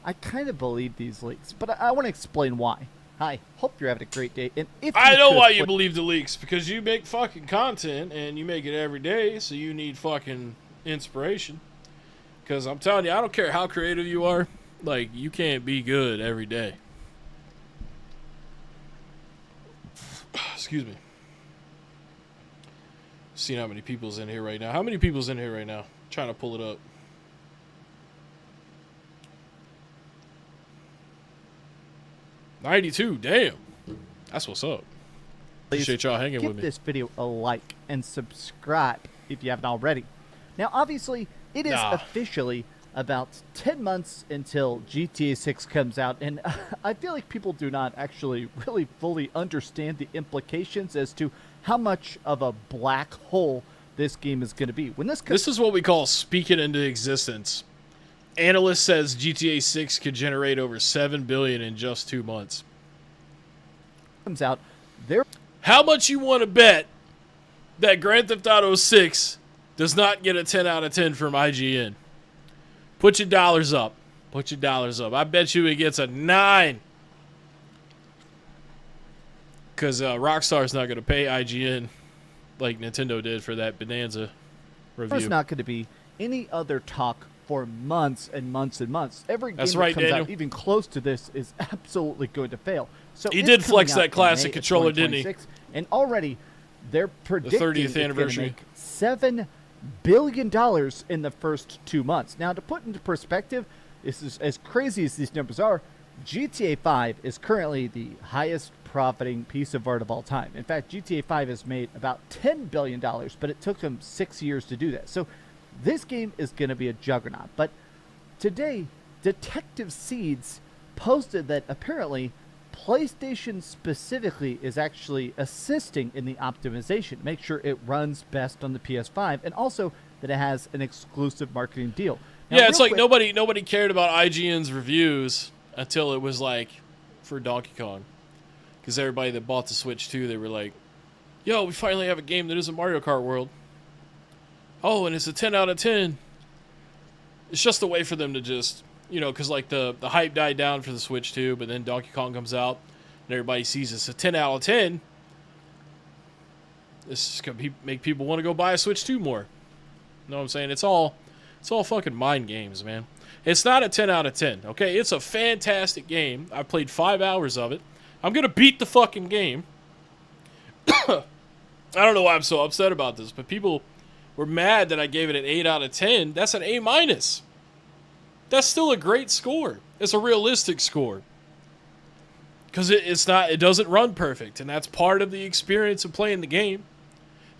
I kind of believe these leaks, but I want to explain why. Hi, hope you're having a great day. And if I know why you believe the leaks, because you make fucking content and you make it every day, so you need fucking inspiration. Because I'm telling you, I don't care how creative you are, like, you can't be good every day. Excuse me. Seeing how many people's in here right now. How many people's in here right now? Trying to pull it up. $92, damn. That's what's up. Appreciate y'all hanging with me. Give this video a like and subscribe if you haven't already. Now, obviously, it is officially about 10 months until GTA 6 comes out, and I feel like people do not actually really fully understand the implications as to how much of a black hole this game is going to be. When this is what we call speaking into existence. Analyst says GTA 6 could generate over $7 billion in just 2 months. Comes out, how much you want to bet that Grand Theft Auto 6 does not get a 10 out of 10 from IGN? Put your dollars up. Put your dollars up. I bet you it gets a 9. Because Rockstar's not going to pay IGN like Nintendo did for that Bonanza review. There's not going to be any other talk for months and months and months. Every game that comes out even close to this is absolutely going to fail. So he did flex that classic controller, didn't he? And already they're predicting the 30th anniversary. Make $7 billion in the first 2 months. Now, to put into perspective, this is as crazy as these numbers are. GTA 5 is currently the highest profiting piece of art of all time. In fact, GTA 5 has made about $10 billion, but it took them 6 years to do that. So this game is going to be a juggernaut. But today, Detective Seeds posted that apparently PlayStation specifically is actually assisting in the optimization to make sure it runs best on the PS5, and also that it has an exclusive marketing deal. Now, yeah, it's like nobody cared about IGN's reviews until it was like for Donkey Kong. Because everybody that bought the Switch 2, they were like, yo, we finally have a game that isn't Mario Kart World. Oh, and it's a 10 out of 10. It's just a way for them to just, you know, because like the hype died down for the Switch 2, but then Donkey Kong comes out, and everybody sees it's a 10 out of 10. This is going to make people want to go buy a Switch 2 more. You know what I'm saying? It's all fucking mind games, man. It's not a 10 out of 10, okay? It's a fantastic game. I played 5 hours of it. I'm going to beat the fucking game. I don't know why I'm so upset about this, but people were mad that I gave it an 8 out of 10, that's an A minus. That's still a great score. It's a realistic score. Because it doesn't run perfect, and that's part of the experience of playing the game.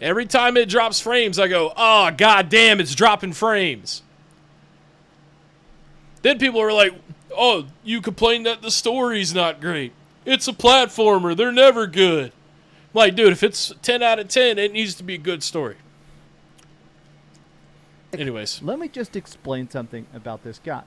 Every time it drops frames, I go, oh, god damn, it's dropping frames. Then people are like, oh, you complain that the story's not great. It's a platformer. They're never good. I'm like, dude, if it's 10 out of 10, it needs to be a good story. Anyways. Let me just explain something about this guy.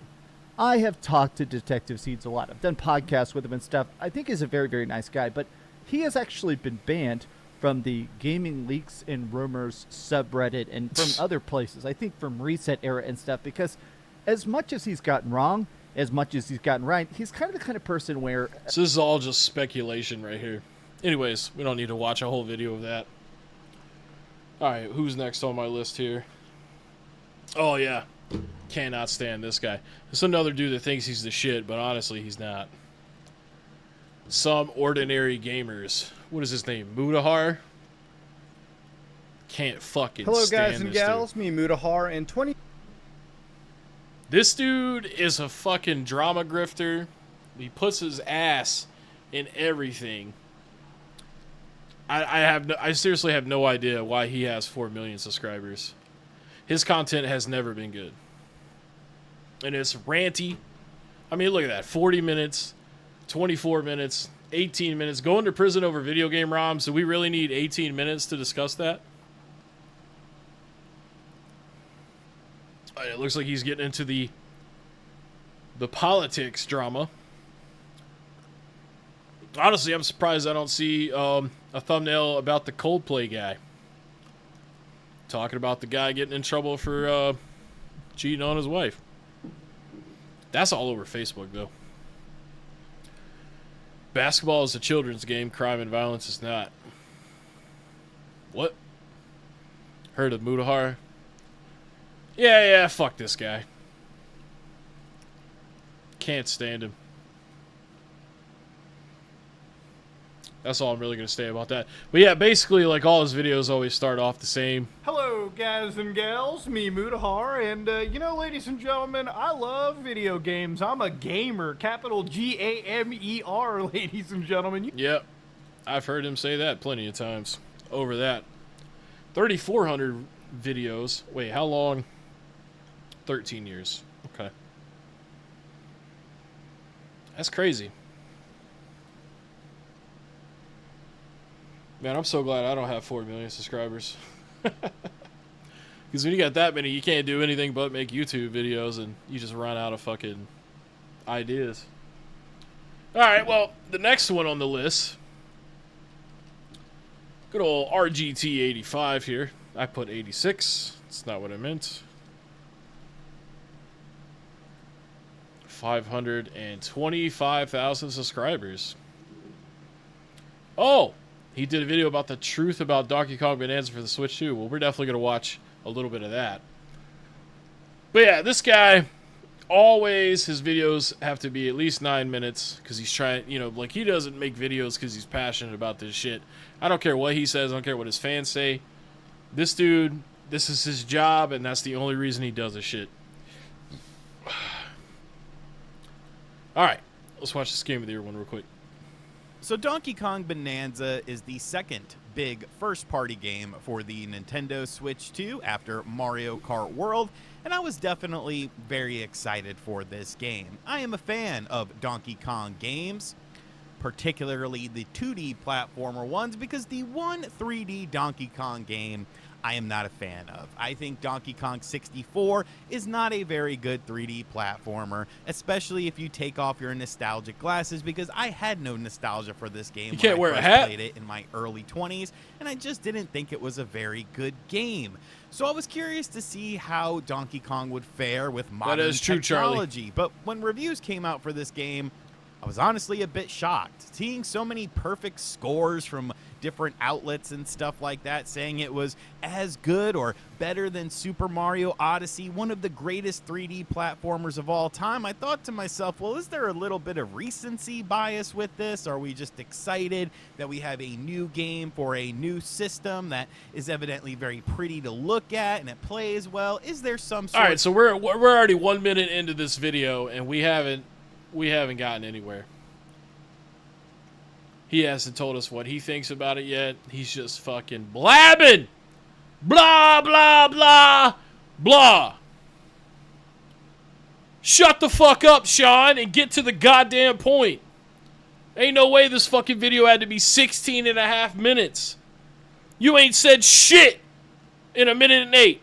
I have talked to Detective Seeds a lot. I've done podcasts with him and stuff. I think he's a very, very nice guy, but he has actually been banned from the Gaming Leaks and Rumors subreddit and from other places. I think from Reset Era and stuff, because as much as he's gotten wrong, as much as he's gotten right, he's kind of the kind of person where... So this is all just speculation right here. Anyways, we don't need to watch a whole video of that. Alright, who's next on my list here? Oh, yeah. Cannot stand this guy. There's another dude that thinks he's the shit, but honestly, he's not. SomeOrdinaryGamers. What is his name? Mudahar? Can't fucking Hello, stand guys and this gals. dude. Me, Mudahar, and 20. This dude is a fucking drama grifter. He puts his ass in everything. I seriously have no idea why he has 4 million subscribers. His content has never been good. And it's ranty. I mean, look at that. 40 minutes, 24 minutes, 18 minutes. Going to prison over video game ROMs. Do we really need 18 minutes to discuss that? It looks like he's getting into the politics drama. Honestly, I'm surprised I don't see a thumbnail about the Coldplay guy. Talking about the guy getting in trouble for cheating on his wife. That's all over Facebook, though. Basketball is a children's game. Crime and violence is not. What? Heard of Mudahar? Yeah, fuck this guy. Can't stand him. That's all I'm really going to say about that. But yeah, basically, like, all his videos always start off the same. Hello, guys and gals. Me, Mudahar, and you know, ladies and gentlemen, I love video games. I'm a gamer, capital Gamer, ladies and gentlemen. Yep. I've heard him say that plenty of times. Over that. 3,400 videos. Wait, how long? 13 years. Okay. That's crazy. Man, I'm so glad I don't have 4 million subscribers. Because when you got that many, you can't do anything but make YouTube videos, and you just run out of fucking ideas. Alright, well, the next one on the list. Good old RGT85 here. I put 86. That's not what I meant. 525,000 subscribers. Oh! He did a video about the truth about Donkey Kong Bonanza for the Switch 2. Well, we're definitely going to watch a little bit of that. But yeah, this guy, always his videos have to be at least 9 minutes. Because he's trying, you know, like, he doesn't make videos because he's passionate about this shit. I don't care what he says. I don't care what his fans say. This dude, this is his job, and that's the only reason he does this shit. Alright, let's watch this Game of the Year one real quick. So Donkey Kong Bonanza is the second big first-party game for the Nintendo Switch 2 after Mario Kart World, and I was definitely very excited for this game. I am a fan of Donkey Kong games, particularly the 2D platformer ones, because the one 3D Donkey Kong game I am not a fan of. I think Donkey Kong 64 is not a very good 3D platformer, especially if you take off your nostalgic glasses, because I had no nostalgia for this game You can't when wear I a first hat? played it in my early 20s, and I just didn't think it was a very good game. So I was curious to see how Donkey Kong would fare with modern is true, Charlie. technology. But when reviews came out for this game, I was honestly a bit shocked. Seeing so many perfect scores from different outlets and stuff like that, saying it was as good or better than Super Mario Odyssey, one of the greatest 3D platformers of all time, I thought to myself, well, is there a little bit of recency bias with this? Are we just excited that we have a new game for a new system that is evidently very pretty to look at and it plays well? Is there some sort All right, so we're already 1 minute into this video and we haven't gotten anywhere. He hasn't told us what he thinks about it yet. He's just fucking blabbing. Blah, blah, blah, blah. Shut the fuck up, Sean, and get to the goddamn point. Ain't no way this fucking video had to be 16 and a half minutes. You ain't said shit in 1:08.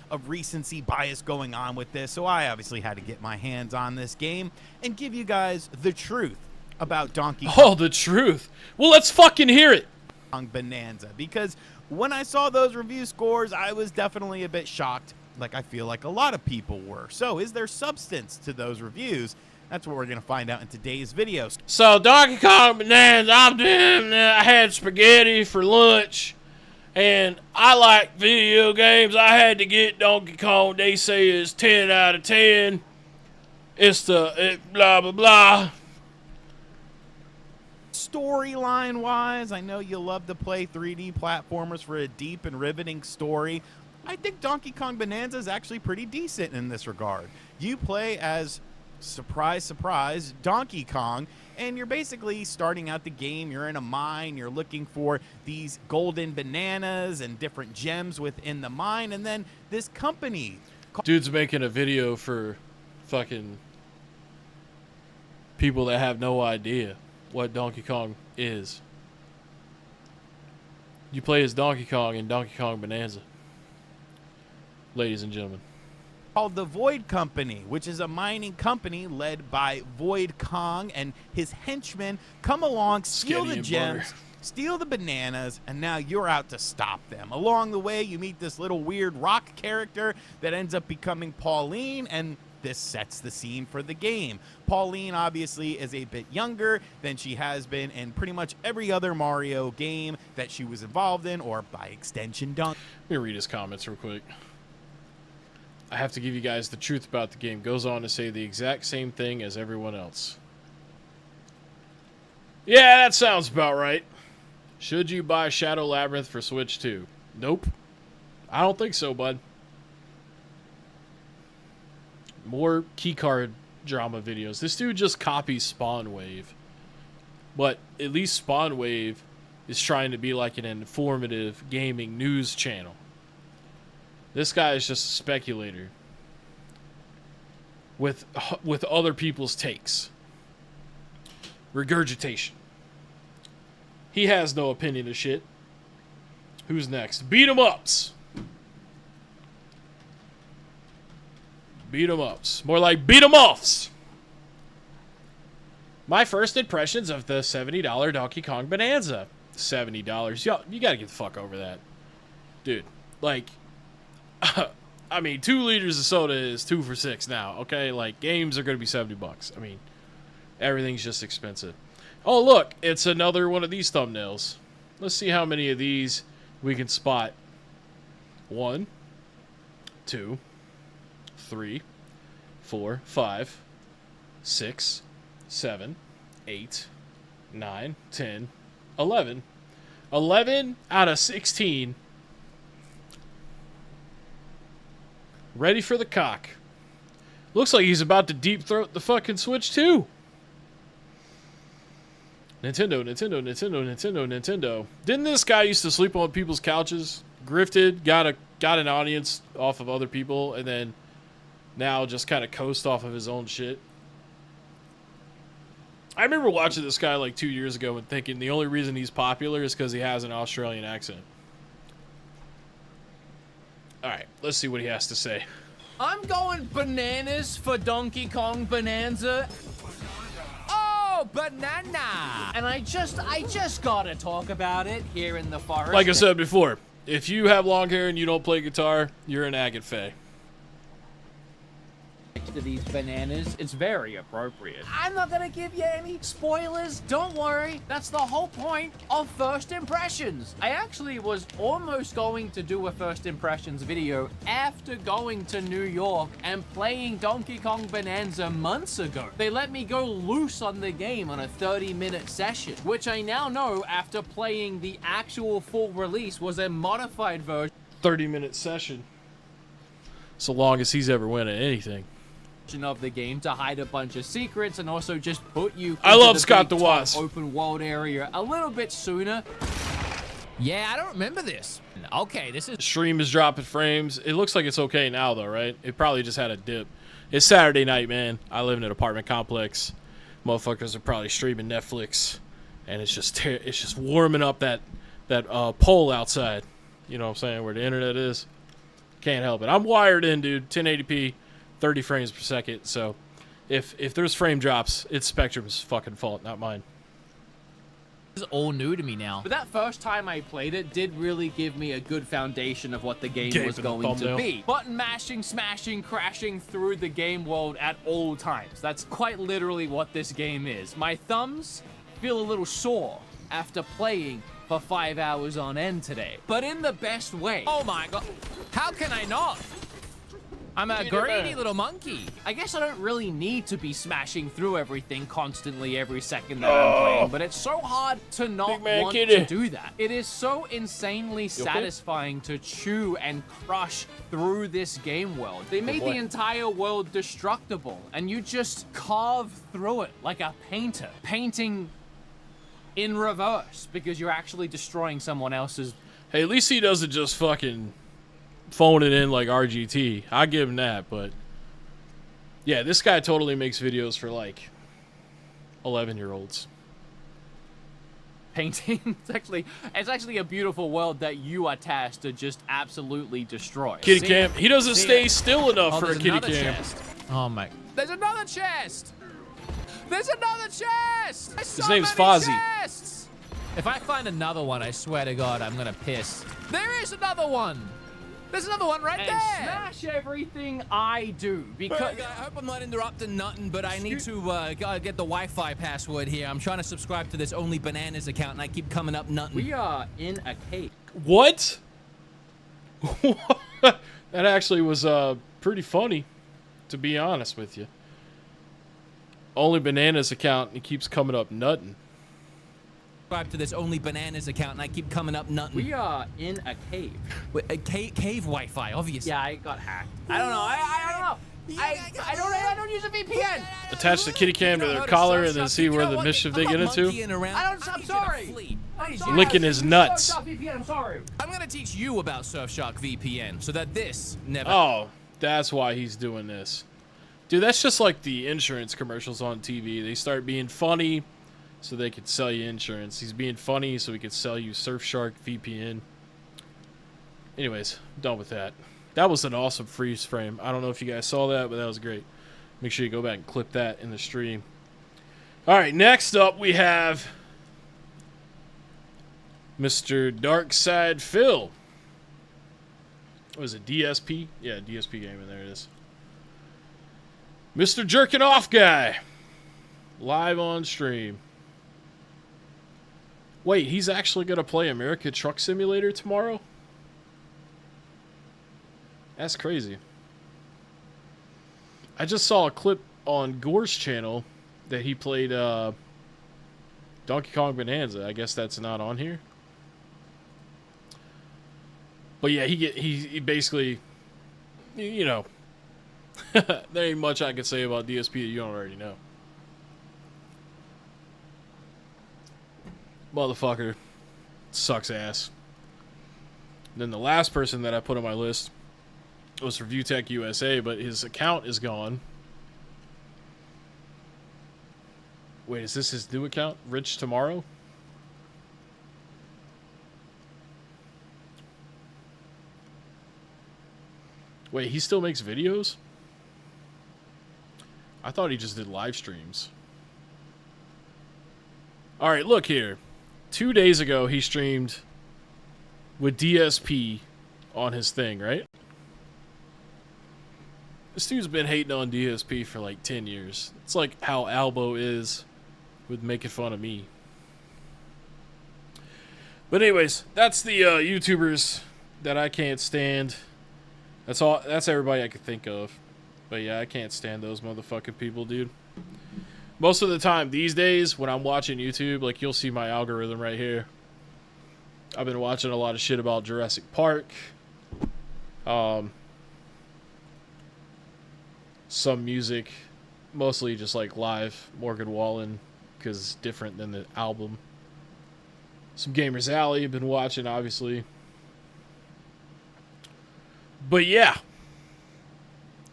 of recency bias going on with this, so I obviously had to get my hands on this game and give you guys the truth about Donkey Kong. Oh, the truth. Well, let's fucking hear it. Bonanza, because when I saw those review scores, I was definitely a bit shocked, like I feel like a lot of people were. So is there substance to those reviews? That's what we're going to find out in today's video. So, Donkey Kong Bonanza, I had spaghetti for lunch, and I like video games. I had to get Donkey Kong. They say it's 10 out of 10. It's blah, blah, blah. Storyline wise, I know you love to play 3D platformers for a deep and riveting story. I think Donkey Kong Bonanza is actually pretty decent in this regard. You play as, surprise, surprise, Donkey Kong, and you're basically starting out the game. You're in a mine. You're looking for these golden bananas and different gems within the mine, and then this company. Dude's making a video for fucking people that have no idea what Donkey Kong is. You play as Donkey Kong in Donkey Kong Bonanza, ladies and gentlemen. Called the Void Company, which is a mining company led by Void Kong, and his henchmen come along, steal Sketty the and gems, butter. steal the bananas, and now you're out to stop them. Along the way, you meet this little weird rock character that ends up becoming Pauline, and this sets the scene for the game. Pauline obviously is a bit younger than she has been in pretty much every other Mario game that she was involved in, or by extension, Donkey. Let me read his comments real quick. I have to give you guys the truth about the game. Goes on to say the exact same thing as everyone else. Yeah, that sounds about right. Should you buy Shadow Labyrinth for Switch 2? Nope. I don't think so, bud. More keycard drama videos. This dude just copies Spawn Wave. But at least Spawn Wave is trying to be like an informative gaming news channel. This guy is just a speculator with other people's takes. Regurgitation. He has no opinion of shit. Who's next? Beat 'em ups. Beat 'em ups. More like beat 'em offs. My first impressions of the $70 Donkey Kong Bonanza. $70. Yo, you gotta get the fuck over that. Dude, like, I mean, 2 liters of soda is 2 for $6 now, okay? Like, games are going to be $70. I mean, everything's just expensive. Oh, look, it's another one of these thumbnails. Let's see how many of these we can spot. 1, 2, 3, 4, 5, 6, 7, 8, 9, 10, 11. 11 out of 16. Ready for the cock. Looks like he's about to deep throat the fucking Switch too. Nintendo, Nintendo, Nintendo, Nintendo, Nintendo. Didn't this guy used to sleep on people's couches? Grifted, got an audience off of other people, and then now just kind of coast off of his own shit. I remember watching this guy like 2 years ago and thinking the only reason he's popular is because he has an Australian accent. Alright, let's see what he has to say. I'm going bananas for Donkey Kong Bonanza. Oh, banana! And I just gotta talk about it here in the forest. Like I said before, if you have long hair and you don't play guitar, you're an agate fae. next to these bananas, it's very appropriate. I'm not gonna give you any spoilers. Don't worry. That's the whole point of first impressions. I actually was almost going to do a first impressions video after going to New York and playing Donkey Kong Bonanza months ago. They let me go loose on the game on a 30-minute session, which I now know after playing the actual full release was a modified version 30-minute session. So long as he's ever winning anything. Of the game to hide a bunch of secrets and also just put you I into love the Scott big the top Wasp. open world area a little bit sooner. Yeah, I don't remember this. Okay, this is Stream is dropping frames. It looks like it's okay now though, right? It probably just had a dip. It's Saturday night, man. I live in an apartment complex. Motherfuckers are probably streaming Netflix, and it's just warming up that pole outside. You know what I'm saying? Where the internet is. Can't help it. I'm wired in, dude. 1080p, 30 frames per second. So if there's frame drops, it's Spectrum's fucking fault, not mine. This is all new to me now. But that first time I played it did really give me a good foundation of what the game was going to be. Button mashing, smashing, crashing through the game world at all times. That's quite literally what this game is. My thumbs feel a little sore after playing for 5 hours on end today, but in the best way. Oh my god. How can I not? I'm a greedy little monkey. I guess I don't really need to be smashing through everything constantly every second that I'm playing, but it's so hard to not want to do that. It is so insanely satisfying to chew and crush through this game world. They made the entire world destructible, and you just carve through it like a painter, painting in reverse because you're actually destroying someone else's. Hey, at least he doesn't just fucking phone it in like RGT. I give him that, but yeah, this guy totally makes videos for like 11-year-olds. Painting. It's actually a beautiful world that you are tasked to just absolutely destroy. Kitty cam. He doesn't stay still enough for a kitty cam. Chest. Oh my. There's another chest. There's another chest. His name's Fozzie. Chests. If I find another one, I swear to God, I'm gonna piss. There is another one. There's another one right there. Smash everything I do because I hope I'm not interrupting nothing, but I need to get the Wi-Fi password here. I'm trying to subscribe to this Only Bananas account, and I keep coming up nothing. we are in a cave. What? That actually was pretty funny, to be honest with you. Only Bananas account, and it keeps coming up nuttin'. Subscribe to this Only Bananas account, and I keep coming up nothing. We are in a cave. Wait, a cave Wi-Fi, obviously. Yeah, I got hacked. I don't know. I don't know. I don't use a VPN. Attach the kitty cam to their collar and then see where the mischief they get into. I'm sorry. Licking his nuts. I'm sorry. I'm gonna teach you about Surfshark VPN so that this never. Oh, that's why he's doing this. Dude, that's just like the insurance commercials on TV. They start being funny so they could sell you insurance. He's being funny so he could sell you Surfshark VPN. Anyways, done with that. That was an awesome freeze frame. I don't know if you guys saw that, but that was great. Make sure you go back and clip that in the stream. All right, next up we have Mr. Darkside Phil. What was it, DSP? Yeah, DSP Gaming, there it is. Mr. Jerkin Off Guy. Live on stream. Wait, he's actually going to play America Truck Simulator tomorrow? That's crazy. I just saw a clip on Gore's channel that he played Donkey Kong Bonanza. I guess that's not on here. But yeah, he basically, you know, there ain't much I can say about DSP that you don't already know. Motherfucker sucks ass. Then the last person that I put on my list was for ViewTech USA, but his account is gone. Wait, is this his new account? Rich Tomorrow? Wait, he still makes videos? I thought he just did live streams. Alright, look here. 2 days ago, he streamed with DSP on his thing, right? This dude's been hating on DSP for like 10 years. It's like how Albo is with making fun of me. But anyways, that's the YouTubers that I can't stand. That's all. That's everybody I could think of. But yeah, I can't stand those motherfucking people, dude. Most of the time these days when I'm watching YouTube, like you'll see my algorithm right here. I've been watching a lot of shit about Jurassic Park. Some music, mostly just like live Morgan Wallen, because it's different than the album. Some Gamers Alley I've been watching, obviously. But yeah,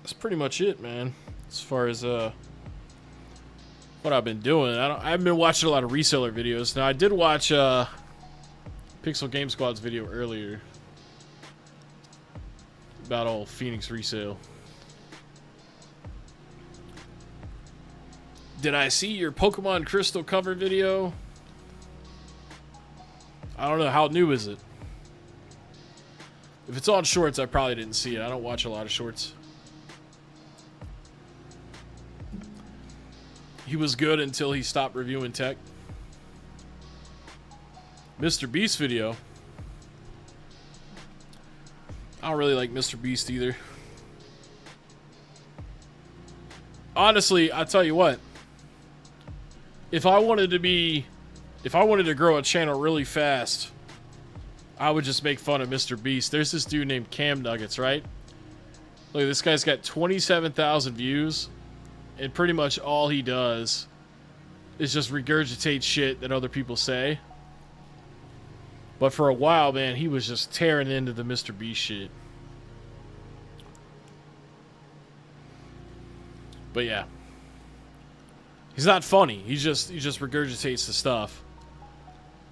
that's pretty much it, man. As far as what I've been doing, I've been watching a lot of reseller videos. Now I did watch Pixel Game Squad's video earlier about all Phoenix resale. Did I see your Pokemon Crystal cover video? I don't know. How new is it? If it's on shorts, I probably didn't see it. I don't watch a lot of shorts. He was good until he stopped reviewing tech. Mr. Beast video. I don't really like Mr. Beast either. Honestly, I tell you what. If I wanted to grow a channel really fast, I would just make fun of Mr. Beast. There's this dude named Cam Nuggets, right? Look, this guy's got 27,000 views, and pretty much all he does is just regurgitate shit that other people say. But for a while, man, he was just tearing into the Mr. Beast shit. But yeah. He's not funny. He just regurgitates the stuff.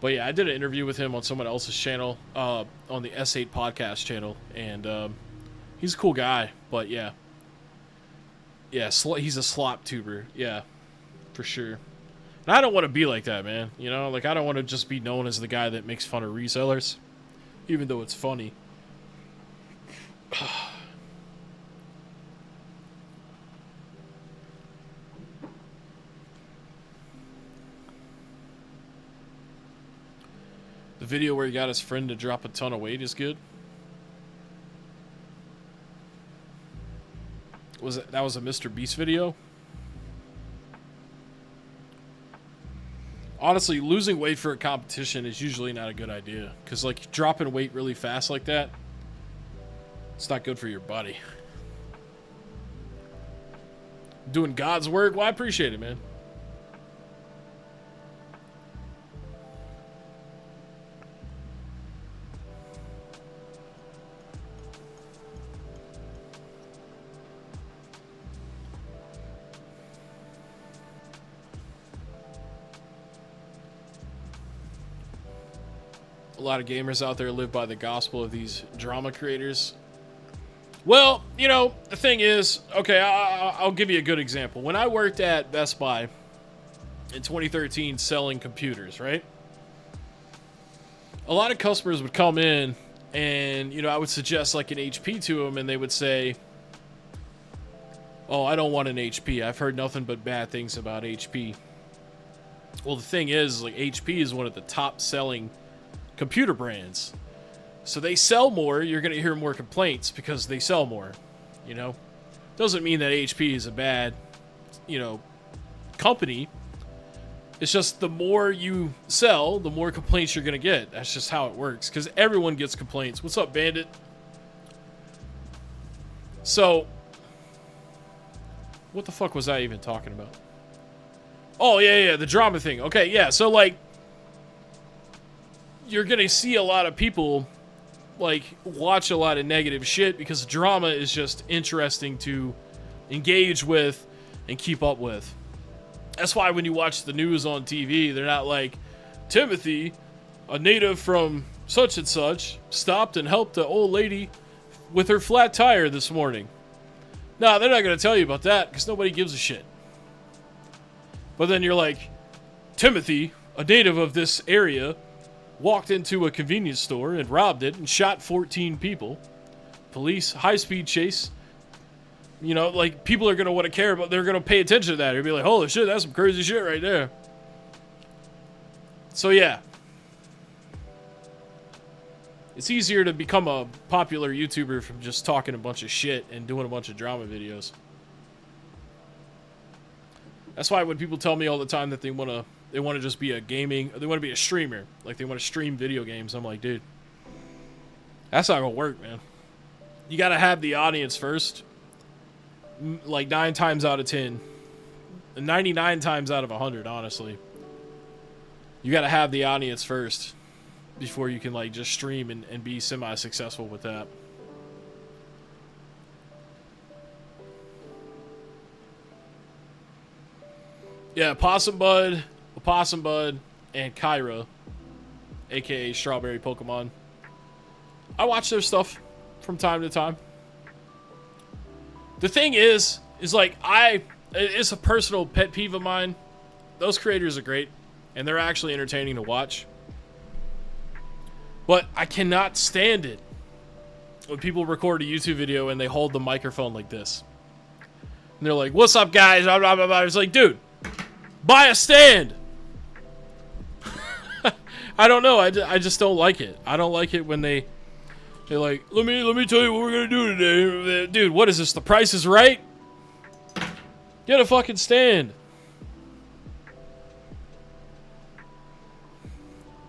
But yeah, I did an interview with him on someone else's channel, on the S8 podcast channel, and he's a cool guy. But yeah, he's a slop tuber. Yeah, for sure. And I don't want to be like that, man. You know, like I don't want to just be known as the guy that makes fun of resellers, even though it's funny. The video where he got his friend to drop a ton of weight is good. That was a Mr. Beast video? Honestly, losing weight for a competition is usually not a good idea. Because, like, dropping weight really fast like that, it's not good for your body. Doing God's work? Well, I appreciate it, man. A lot of gamers out there live by the gospel of these drama creators. Well, you know, the thing is, okay, I'll give you a good example. When I worked at Best Buy in 2013 selling computers, right? A lot of customers would come in and, you know, I would suggest like an HP to them and they would say, oh, I don't want an HP. I've heard nothing but bad things about HP. Well, the thing is, like, HP is one of the top selling computer brands, so they sell more. You're going to hear more complaints because they sell more, you know. Doesn't mean that HP is a bad, you know, company. It's just the more you sell, the more complaints you're going to get. That's just how it works, because everyone gets complaints. What's up, Bandit? So what the fuck was I even talking about? Oh yeah, the drama thing. Okay, yeah, so like you're gonna see a lot of people like watch a lot of negative shit because drama is just interesting to engage with and keep up with. That's why when you watch the news on TV, they're not like, Timothy, a native from such and such, stopped and helped an old lady with her flat tire this morning. No, they're not gonna tell you about that because nobody gives a shit. But then you're like, Timothy, a native of this area, walked into a convenience store and robbed it and shot 14 people. Police, high-speed chase, You know, like, people are going to want to care, but they're going to pay attention to that. They'll be like, holy shit, that's some crazy shit right there. So, yeah. It's easier to become a popular YouTuber from just talking a bunch of shit and doing a bunch of drama videos. That's why when people tell me all the time that they want to just be they want to be a streamer, like they want to stream video games, I'm like, dude, that's not going to work, man. You got to have the audience first. Like 9 times out of 10, 99 times out of 100, honestly. You got to have the audience first before you can like just stream and be semi-successful with that. Yeah, Opossum Bud, and Kyra, aka Strawberry Pokemon. I watch their stuff from time to time. The thing is like, it's a personal pet peeve of mine. Those creators are great, and they're actually entertaining to watch. But I cannot stand it when people record a YouTube video and they hold the microphone like this. And they're like, what's up, guys? Blah, blah, blah, blah. It's like, dude, buy a stand. I don't know. I just don't like it. I don't like it when they're like, let me tell you what we're gonna do today. Dude, what is this? The Price is Right? Get a fucking stand.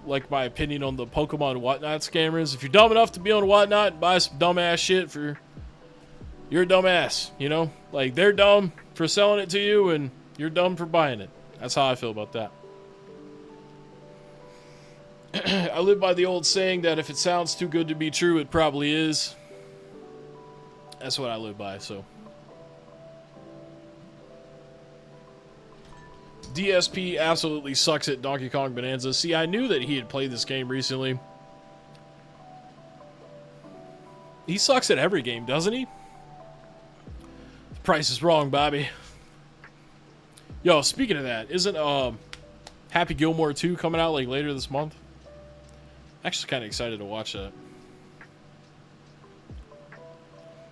Like my opinion on the Pokemon Whatnot scammers. If you're dumb enough to be on Whatnot and buy some dumbass shit you're a dumbass, you know? Like, they're dumb for selling it to you and you're dumb for buying it. That's how I feel about that. I live by the old saying that if it sounds too good to be true, it probably is. That's what I live by, so. DSP absolutely sucks at Donkey Kong Bonanza. See, I knew that he had played this game recently. He sucks at every game, doesn't he? The price is wrong, Bobby. Yo, speaking of that, isn't Happy Gilmore 2 coming out like later this month? Actually kind of excited to watch that.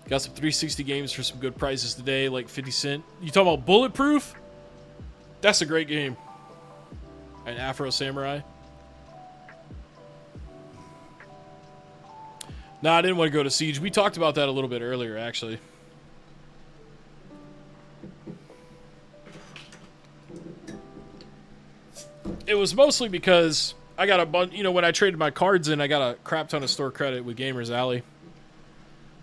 Got some 360 games for some good prices today, like 50 cents. You talking about Bulletproof? That's a great game. An Afro Samurai. No, I didn't want to go to Siege. We talked about that a little bit earlier, actually. It was mostly because I got a bunch, you know, when I traded my cards in, I got a crap ton of store credit with Gamers Alley.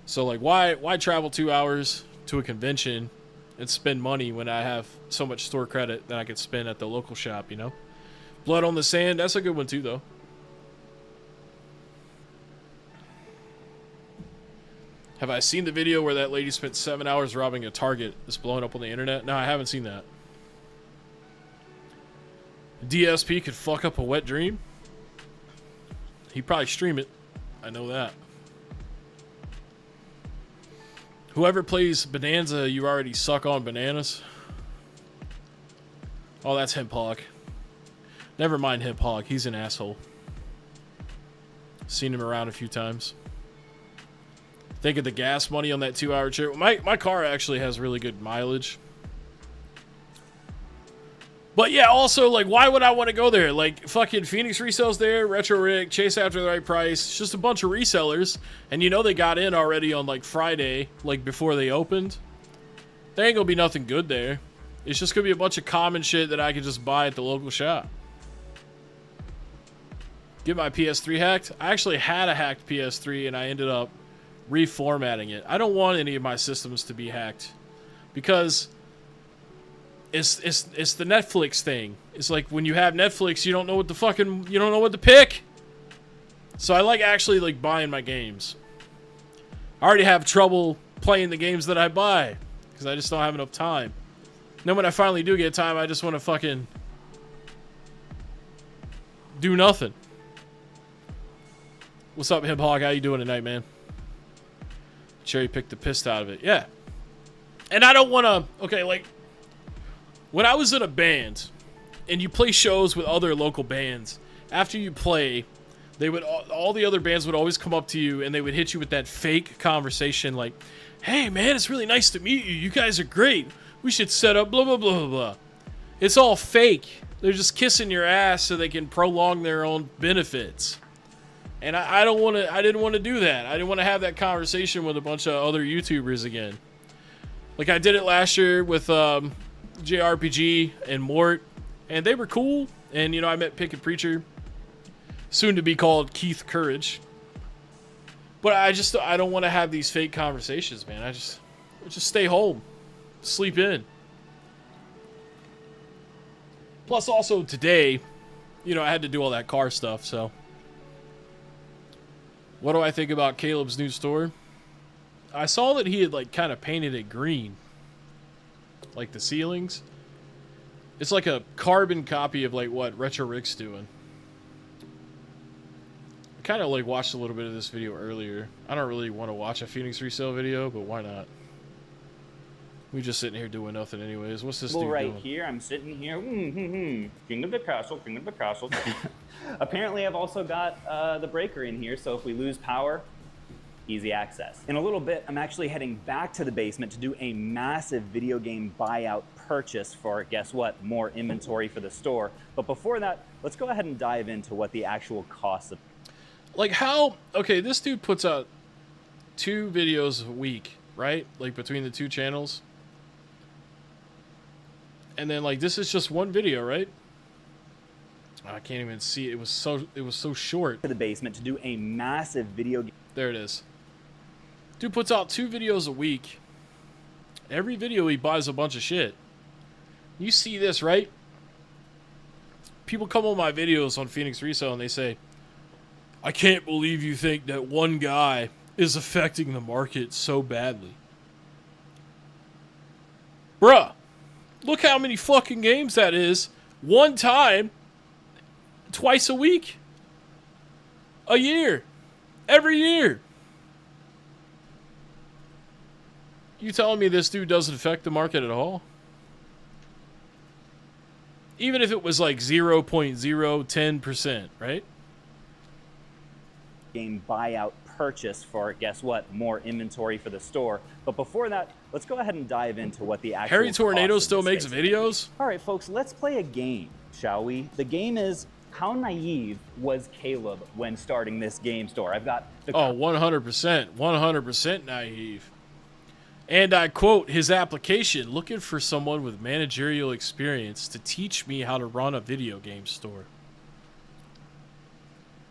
So, like, why travel 2 hours to a convention and spend money when I have so much store credit that I could spend at the local shop, you know? Blood on the Sand, that's a good one too, though. Have I seen the video where that lady spent 7 hours robbing a Target that's blowing up on the internet? No, I haven't seen that. DSP could fuck up a wet dream. He'd probably stream it. I know that. Whoever plays Bonanza, you already suck on bananas. Oh, that's Hemp Hog. Never mind Hemp Hog. He's an asshole. Seen him around a few times. Think of the gas money on that 2-hour trip. My car actually has really good mileage. But yeah, also, like, why would I want to go there? Like, fucking Phoenix Resale's there, Retro Rig, Chase After the Right Price. It's just a bunch of resellers. And you know they got in already on, like, Friday, like, before they opened. There ain't gonna be nothing good there. It's just gonna be a bunch of common shit that I could just buy at the local shop. Get my PS3 hacked? I actually had a hacked PS3 and I ended up reformatting it. I don't want any of my systems to be hacked. Because it's the Netflix thing. It's like when you have Netflix, you don't know what to pick. So I like actually like buying my games. I already have trouble playing the games that I buy because I just don't have enough time. And then when I finally do get time, I just want to fucking do nothing. What's up, Hip Hog? How you doing tonight, man? Cherry picked the piss out of it. Yeah. And I don't want to... Okay, like... When I was in a band, and you play shows with other local bands, after you play, They would, all the other bands would always come up to you and they would hit you with that fake conversation like, hey man, it's really nice to meet you. You guys are great. We should set up blah, blah, blah, blah, blah. It's all fake. They're just kissing your ass so they can prolong their own benefits. And I didn't want to do that. I didn't want to have that conversation with a bunch of other YouTubers again. Like I did it last year with JRPG and Mort, and they were cool. And you know, I met Picket Preacher, soon to be called Keith Courage. But I don't want to have these fake conversations, man. I just stay home, sleep in. Plus, also today, you know, I had to do all that car stuff, so. What do I think about Caleb's new store? I saw that he had, like, kind of painted it green. Like the ceilings. It's like a carbon copy of, like, what Retro Rick's doing. I kind of, like, watched a little bit of this video earlier. I don't really want to watch a Phoenix Resale video, but why not? We just sitting here doing nothing anyways. What's this dude right doing? Here, I'm sitting here. King of the castle, king of the castle. Apparently, I've also got the breaker in here, so if we lose power, easy access. In a little bit, I'm actually heading back to the basement to do a massive video game buyout purchase for, guess what, more inventory for the store. But before that, let's go ahead and dive into what the actual cost of... Like how... Okay, this dude puts out 2 videos a week, right? Like between the 2 channels. And then, like, this is just one video, right? I can't even see it. It was so short. To the basement to do a massive video game. There it is. Dude puts out 2 videos a week. Every video he buys a bunch of shit. You see this, right? People come on my videos on Phoenix Resale and they say, I can't believe you think that one guy is affecting the market so badly. Bruh. Look how many fucking games that is. One time. Twice a week. A year. Every year. You telling me this dude doesn't affect the market at all? Even if it was like 0.010%, right? Game buyout purchase for, guess what, more inventory for the store. But before that, let's go ahead and dive into what the actual Harry Tornado still makes videos? All right, folks, let's play a game, shall we? The game is, how naive was Caleb when starting this game store? I've got the... Oh, 100%. 100% naive. And I quote his application, looking for someone with managerial experience to teach me how to run a video game store.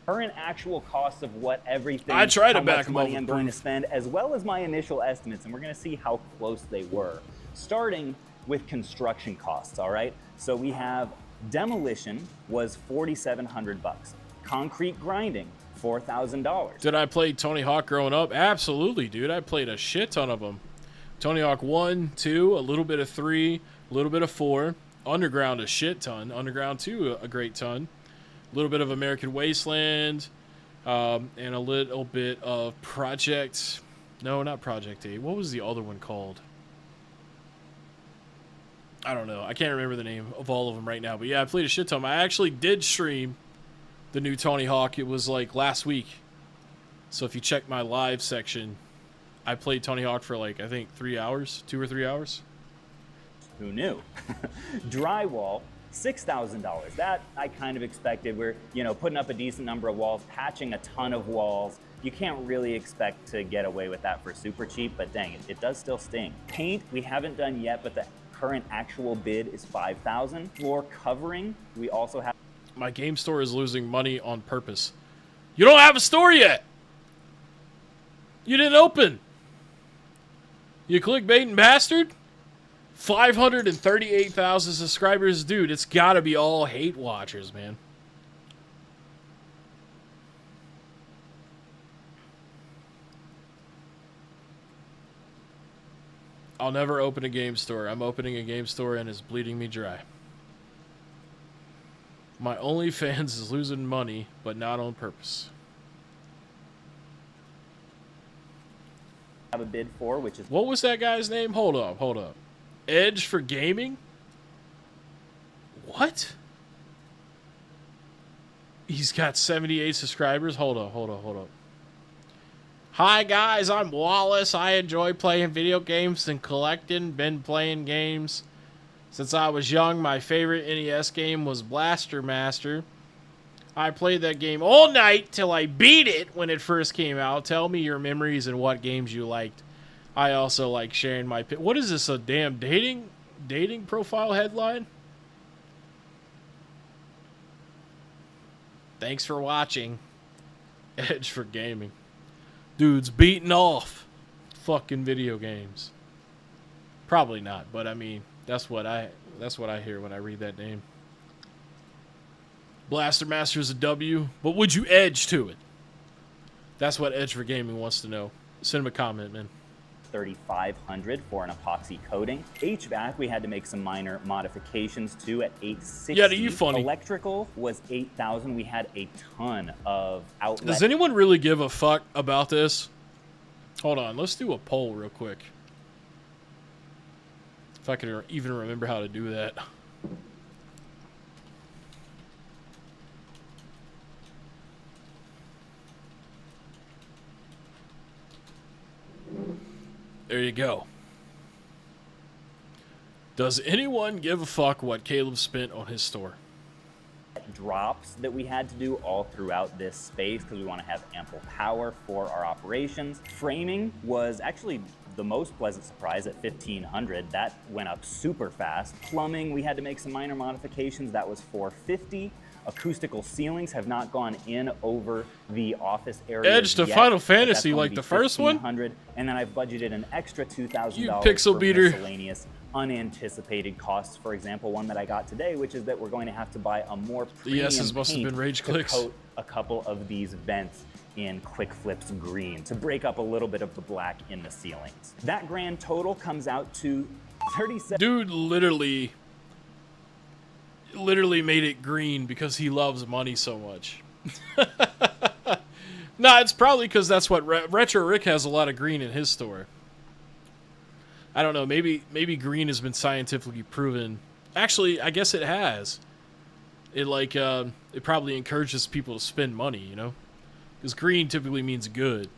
Current actual cost of what everything, I try to how back much them money up I'm with going to proof. spend, as well as my initial estimates, and we're going to see how close they were. Starting with construction costs, all right? So we have demolition was $4,700. Concrete grinding, $4,000. Did I play Tony Hawk growing up? Absolutely, dude. I played a shit ton of them. Tony Hawk 1, 2, a little bit of 3, a little bit of 4. Underground a shit ton. Underground 2 a great ton. A little bit of American Wasteland, and a little bit of Project... No, not Project 8. What was the other one called? I don't know. I can't remember the name of all of them right now. But yeah, I played a shit ton. I actually did stream the new Tony Hawk. It was like last week. So if you check my live section, I played Tony Hawk for like, I think 3 hours, 2 or 3 hours. Who knew? Drywall, $6,000. That I kind of expected. We're, you know, putting up a decent number of walls, patching a ton of walls. You can't really expect to get away with that for super cheap, but dang it, it does still sting. Paint, we haven't done yet, but the current actual bid is $5,000. Floor covering, we also have... My game store is losing money on purpose. You don't have a store yet! You didn't open! You clickbaiting bastard? 538,000 subscribers. Dude, it's gotta be all hate watchers, man. I'll never open a game store. I'm opening a game store and it's bleeding me dry. My OnlyFans is losing money, but not on purpose. Have a bid for, which is... What was that guy's name? Hold up, hold up. Edge for Gaming? What? He's got 78 subscribers. Hold up. Hi guys, I'm Wallace. I enjoy playing video games and collecting. Been playing games since I was young. My favorite NES game was Blaster Master. I played that game all night till I beat it when it first came out. Tell me your memories and what games you liked. I also like sharing my... What is this, a damn dating profile headline? Thanks for watching. Edge for gaming. Dude's beating off fucking video games. Probably not, but I mean, that's what I hear when I read that name. Blaster Master is a W, but would you edge to it? That's what Edge for Gaming wants to know. Send him a comment, man. 3,500 for an epoxy coating. HVAC, we had to make some minor modifications to at 860. Yeah, you funny. Electrical was 8,000. We had a ton of outlets. Does anyone really give a fuck about this? Hold on, let's do a poll real quick. If I can even remember how to do that. There you go. Does anyone give a fuck what Caleb spent on his store? Drops that we had to do all throughout this space because we want to have ample power for our operations. Framing was actually the most pleasant surprise at 1,500. That went up super fast. Plumbing, we had to make some minor modifications. That was 450. Acoustical ceilings have not gone in over the office area. Edge to yet, Final Fantasy, like the first one? And then I've budgeted an extra $2,000 You pixel for beater. miscellaneous unanticipated costs. For example, one that I got today, which is that we're going to have to buy a more premium yeses must have paint been rage to clicks. coat a couple of these vents in Quick Flips green to break up a little bit of the black in the ceilings. That grand total comes out to 37. Dude literally made it green because he loves money so much. Nah, it's probably because that's what Retro Rick has a lot of green in his store. I don't know, maybe green has been scientifically proven. Actually, I guess it has. It probably encourages people to spend money, you know? Because green typically means good.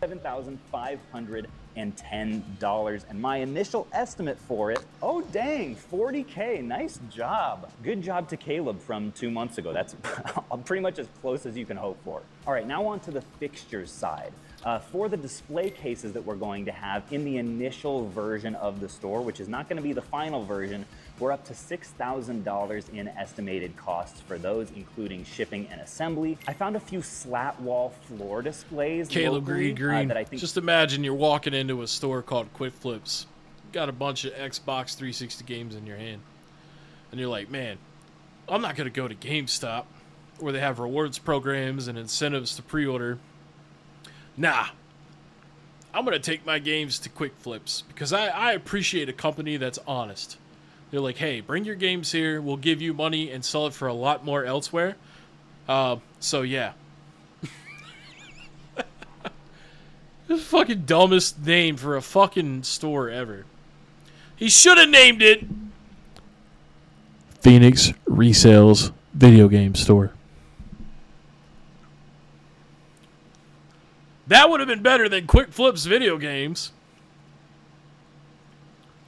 $7,510, and my initial estimate for it, oh dang, 40K, nice job. Good job to Caleb from 2 months ago. That's pretty much as close as you can hope for. All right, now on to the fixtures side. For the display cases that we're going to have in the initial version of the store, which is not going to be the final version, we're up to $6,000 in estimated costs for those, including shipping and assembly. I found a few slat wall floor displays Caleb locally, Green. that I think... Just imagine you're walking into a store called Quick Flips. Got a bunch of Xbox 360 games in your hand. And you're like, man, I'm not going to go to GameStop where they have rewards programs and incentives to pre-order. Nah, I'm going to take my games to Quick Flips because I appreciate a company that's honest. They're like, hey, bring your games here. We'll give you money and sell it for a lot more elsewhere. So, yeah. The fucking dumbest name for a fucking store ever. He should have named it Phoenix Resales Video Game Store. That would have been better than Quick Flips Video Games.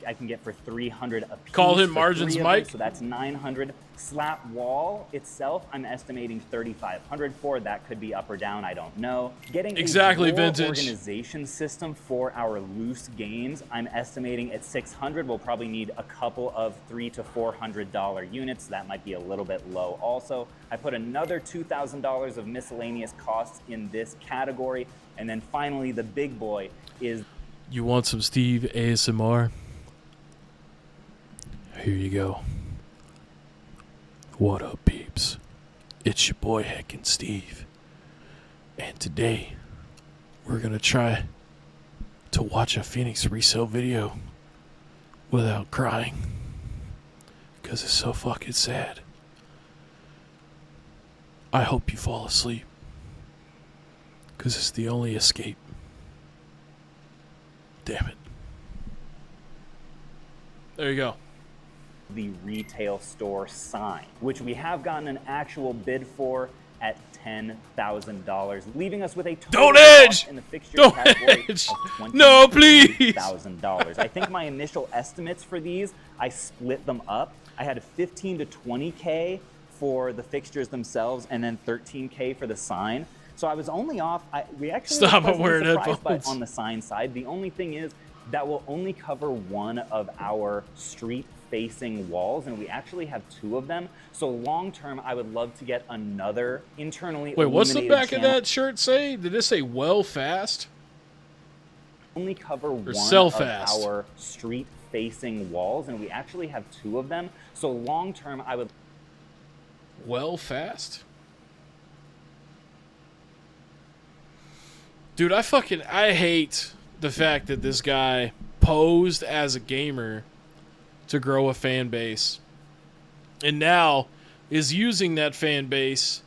I can get for 300 a piece. Call him for Margins 3 of Mike. them, so that's 900. Slat wall itself, I'm estimating 3,500 for. That could be up or down, I don't know. Getting exactly a drawer vintage organization system for our loose games, I'm estimating at 600. We'll probably need a couple of $300 to $400 units. That might be a little bit low also. I put another $2,000 of miscellaneous costs in this category. And then finally, the big boy is... You want some Steve ASMR? Here you go. What up, peeps? It's your boy Heckin Steve. And today, we're gonna try to watch a Phoenix resale video without crying. Because it's so fucking sad. I hope you fall asleep. Because it's the only escape. Damn it. There you go. the retail store sign, which we have gotten an actual bid for at $10,000, leaving us with a total cost in the fixture category of $20,000. I think my initial estimates for these, I split them up. I had 15 to 20K for the fixtures themselves, and then 13K for the sign. So I was only off. We actually were surprised on the sign side. The only thing is that will only cover one of our street-facing walls, and we actually have 2 of them. So long-term, I would love to get another internally. Wait, what's the back of that shirt say? Did it say "well fast"? Only cover one of our street-facing walls, and we actually have 2 of them. So long-term, I would. Well fast. Dude, I hate the fact that this guy posed as a gamer to grow a fan base and now is using that fan base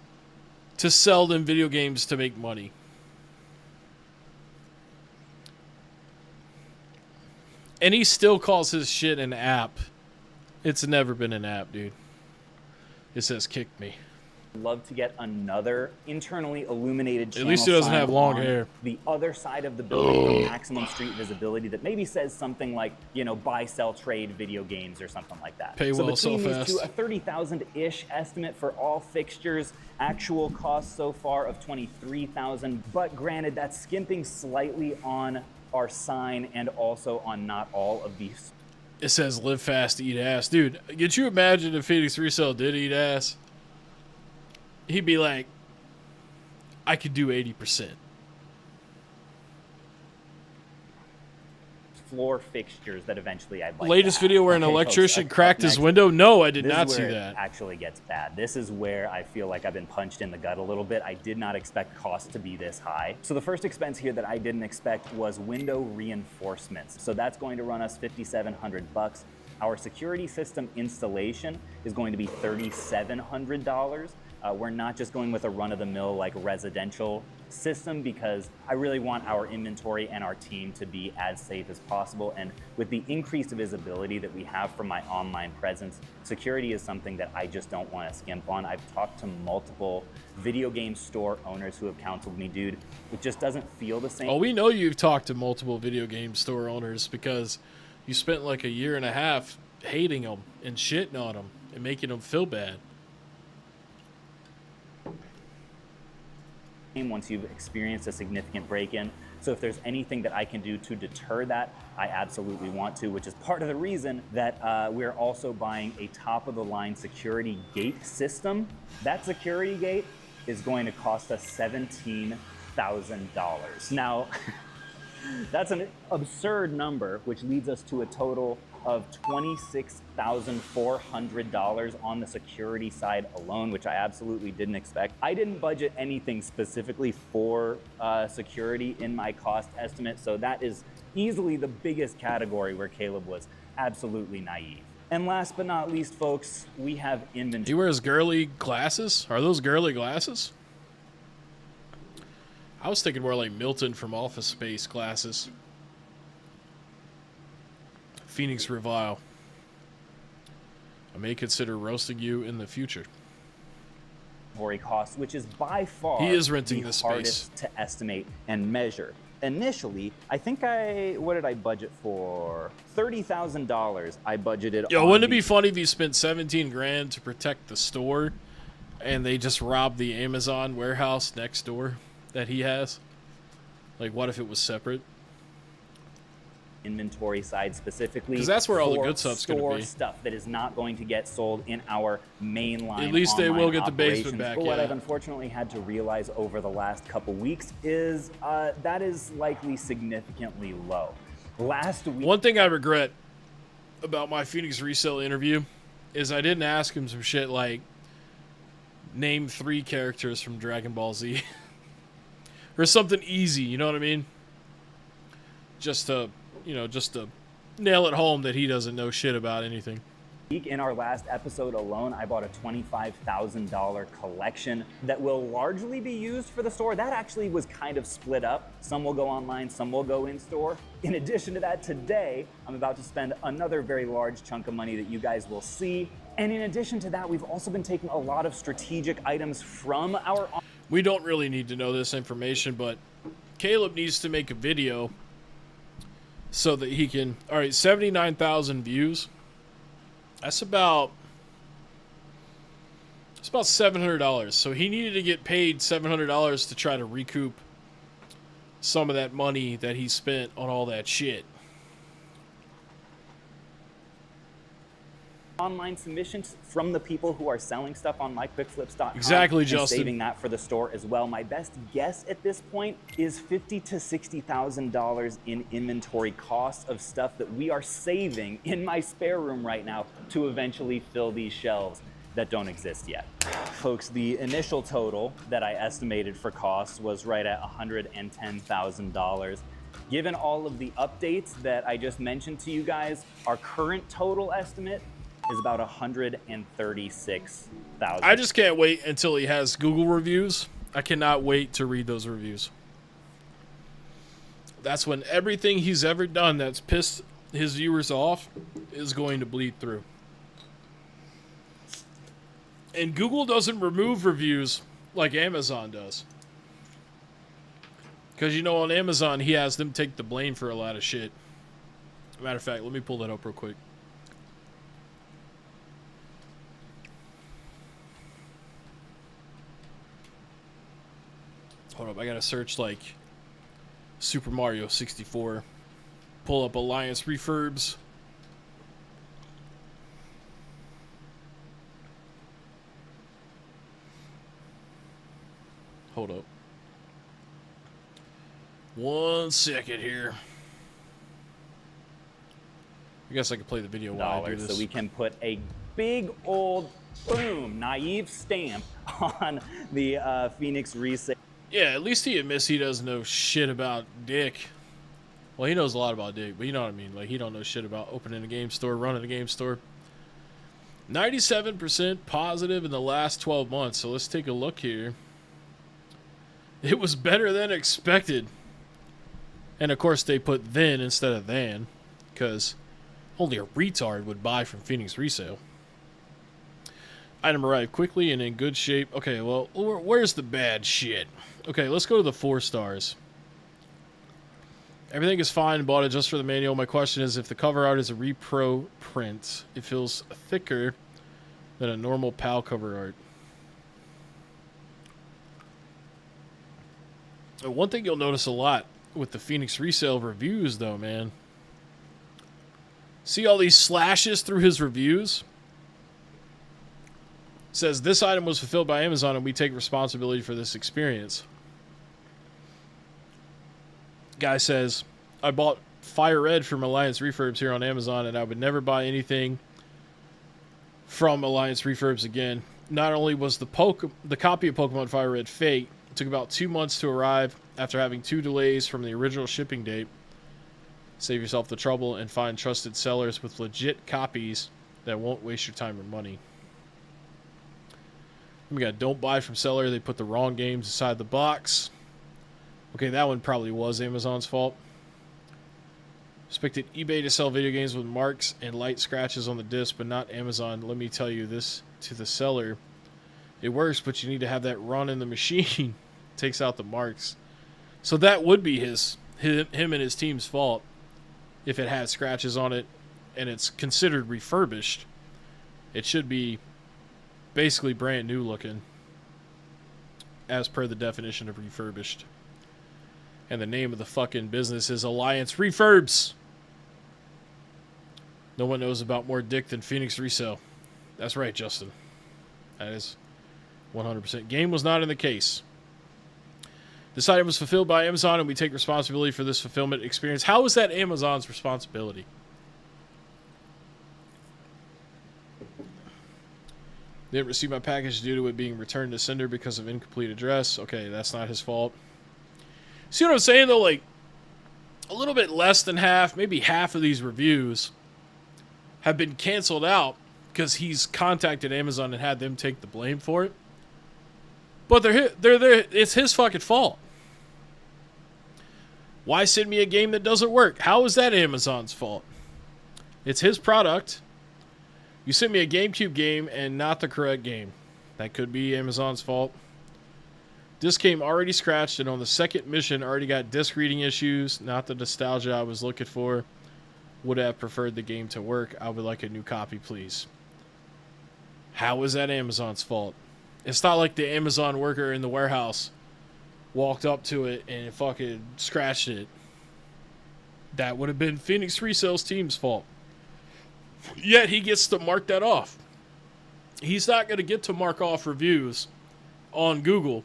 to sell them video games to make money. And he still calls his shit an app. It's never been an app, dude. It says "kick me." Love to get another internally illuminated channel. At least he doesn't have long hair. The other side of the building for maximum street visibility that maybe says something like, you know, buy, sell, trade video games or something like that. Pay well, so between sell these fast. two, a 30,000-ish estimate for all fixtures, actual cost so far of 23,000. But granted, that's skimping slightly on our sign and also on not all of these. It says "live fast, eat ass." Dude, could you imagine if Phoenix Resale did eat ass? He'd be like, I could do 80%. Floor fixtures that eventually I'd like Latest to video where an electrician cracked his window? No, I did not see that. It actually gets bad. This is where I feel like I've been punched in the gut a little bit. I did not expect costs to be this high. So the first expense here that I didn't expect was window reinforcements. So that's going to run us $5,700. Our security system installation is going to be $3,700. We're not just going with a run-of-the-mill like residential system because I really want our inventory and our team to be as safe as possible. And with the increased visibility that we have from my online presence, security is something that I just don't want to skimp on. I've talked to multiple video game store owners who have counseled me, dude, it just doesn't feel the same. Oh, we know you've talked to multiple video game store owners because you spent like a year and a half hating them and shitting on them and making them feel bad. Once you've experienced a significant break-in. So if there's anything that I can do to deter that, I absolutely want to, which is part of the reason that we're also buying a top-of-the-line security gate system. That security gate is going to cost us $17,000. Now, that's an absurd number, which leads us to a total of $26,400 on the security side alone, which I absolutely didn't expect. I didn't budget anything specifically for security in my cost estimate, so that is easily the biggest category where Caleb was absolutely naive. And last but not least, folks, we have inventory. He wears girly glasses? Are those girly glasses? I was thinking more like Milton from Office Space glasses. Phoenix Revile. I may consider roasting you in the future. Cost, which is by far he is renting the space. hardest to estimate and measure. Initially, I think what did I budget for? $30,000 I budgeted. Yo, wouldn't it be funny if you spent 17 grand to protect the store and they just robbed the Amazon warehouse next door that he has? Like, what if it was separate? Inventory side specifically, because that's where all the good stuff's going to be. Stuff that is not going to get sold in our mainline. At least they will get the basement back. But what I've unfortunately had to realize over the last couple weeks is that is likely significantly low. Last week, one thing I regret about my Phoenix Resale interview is I didn't ask him some shit like name 3 characters from Dragon Ball Z or something easy. You know what I mean? Just to nail it home that he doesn't know shit about anything. In our last episode alone, I bought a $25,000 collection that will largely be used for the store. That actually was kind of split up. Some will go online, some will go in store. In addition to that, today, I'm about to spend another very large chunk of money that you guys will see. And in addition to that, we've also been taking a lot of strategic items from our... We don't really need to know this information, but Caleb needs to make a video so that he can... All right, 79,000 views. That's about $700. So he needed to get paid $700 to try to recoup some of that money that he spent on all that shit. Online submissions from the people who are selling stuff on myquickflips.com. Exactly, and Justin. Saving that for the store as well. My best guess at this point is $50,000 to $60,000 in inventory costs of stuff that we are saving in my spare room right now to eventually fill these shelves that don't exist yet. Folks, the initial total that I estimated for costs was right at $110,000. Given all of the updates that I just mentioned to you guys, our current total estimate is about $136,000. I just can't wait until he has Google reviews. I cannot wait to read those reviews. That's when everything he's ever done that's pissed his viewers off is going to bleed through. And Google doesn't remove reviews like Amazon does. Because, you know, on Amazon, he has them take the blame for a lot of shit. Matter of fact, let me pull that up real quick. Hold up, I gotta search, like, Super Mario 64. Pull up Alliance refurbs. Hold up. 1 second here. I guess I could play the video while I do this. So we can put a big old, boom, naive stamp on the Phoenix Resale. Yeah, at least he admits he doesn't know shit about dick. Well, he knows a lot about dick, but you know what I mean. Like, he don't know shit about opening a game store, running a game store. 97% positive in the last 12 months. So let's take a look here. It was better than expected. And, of course, they put then instead of than. Because only a retard would buy from Phoenix Resale. Item arrived quickly and in good shape. Okay, well, where's the bad shit? Okay, let's go to the 4 stars. Everything is fine. Bought it just for the manual. My question is, if the cover art is a repro print, it feels thicker than a normal PAL cover art. One thing you'll notice a lot with the Phoenix Resale reviews, though, man. See all these slashes through his reviews? It says, this item was fulfilled by Amazon and we take responsibility for this experience. Guy says, I bought Fire Red from Alliance Refurbs here on Amazon and I would never buy anything from Alliance Refurbs again. Not only was the copy of Pokemon Fire Red fake, it took about 2 months to arrive after having 2 delays from the original shipping date. Save yourself the trouble and find trusted sellers with legit copies that won't waste your time or money. We got don't buy from seller. They put the wrong games inside the box. Okay, that one probably was Amazon's fault. Expected eBay to sell video games with marks and light scratches on the disc, but not Amazon. Let me tell you this to the seller. It works, but you need to have that run in the machine. Takes out the marks. So that would be him and his team's fault if it had scratches on it and it's considered refurbished. It should be basically brand new looking as per the definition of refurbished. And the name of the fucking business is Alliance Refurbs. No one knows about more dick than Phoenix Resale. That's right, Justin. That is 100%. Game was not in the case. This item was fulfilled by Amazon and we take responsibility for this fulfillment experience. How is that Amazon's responsibility? Didn't receive my package due to it being returned to sender because of incomplete address. Okay, that's not his fault. See what I'm saying, though? Like, a little bit less than half, maybe half of these reviews have been canceled out because he's contacted Amazon and had them take the blame for it. But it's his fucking fault. Why send me a game that doesn't work? How is that Amazon's fault? It's his product. You sent me a GameCube game and not the correct game. That could be Amazon's fault. This game already scratched and on the second mission already got disc reading issues. Not the nostalgia I was looking for. Would have preferred the game to work. I would like a new copy, please. How is that Amazon's fault? It's not like the Amazon worker in the warehouse walked up to it and fucking scratched it. That would have been Phoenix Resale's team's fault. Yet he gets to mark that off. He's not going to get to mark off reviews on Google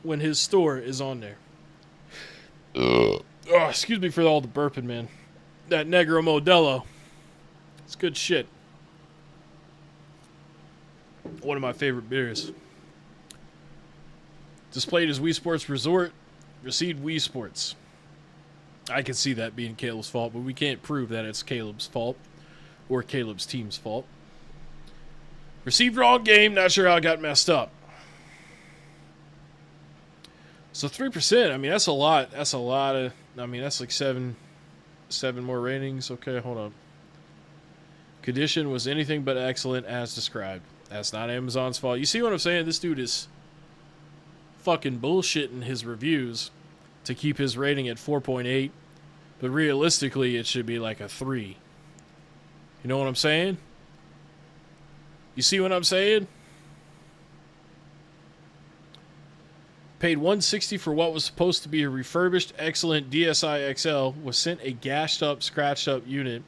when his store is on there. Oh, excuse me for all the burping, man. That Negro Modelo. It's good shit. One of my favorite beers. Displayed as Wii Sports Resort. Received Wii Sports. I can see that being Caleb's fault, but we can't prove that it's Caleb's fault. Or Caleb's team's fault. Received wrong game. Not sure how it got messed up. So 3%, I mean, that's a lot. That's a lot of, I mean, that's like seven more ratings. Okay, hold on. Condition was anything but excellent as described. That's not Amazon's fault. You see what I'm saying? This dude is fucking bullshitting his reviews to keep his rating at 4.8. But realistically, it should be like a 3. You know what I'm saying? You see what I'm saying? Paid $160 for what was supposed to be a refurbished, excellent DSi XL, was sent a gashed up, scratched up unit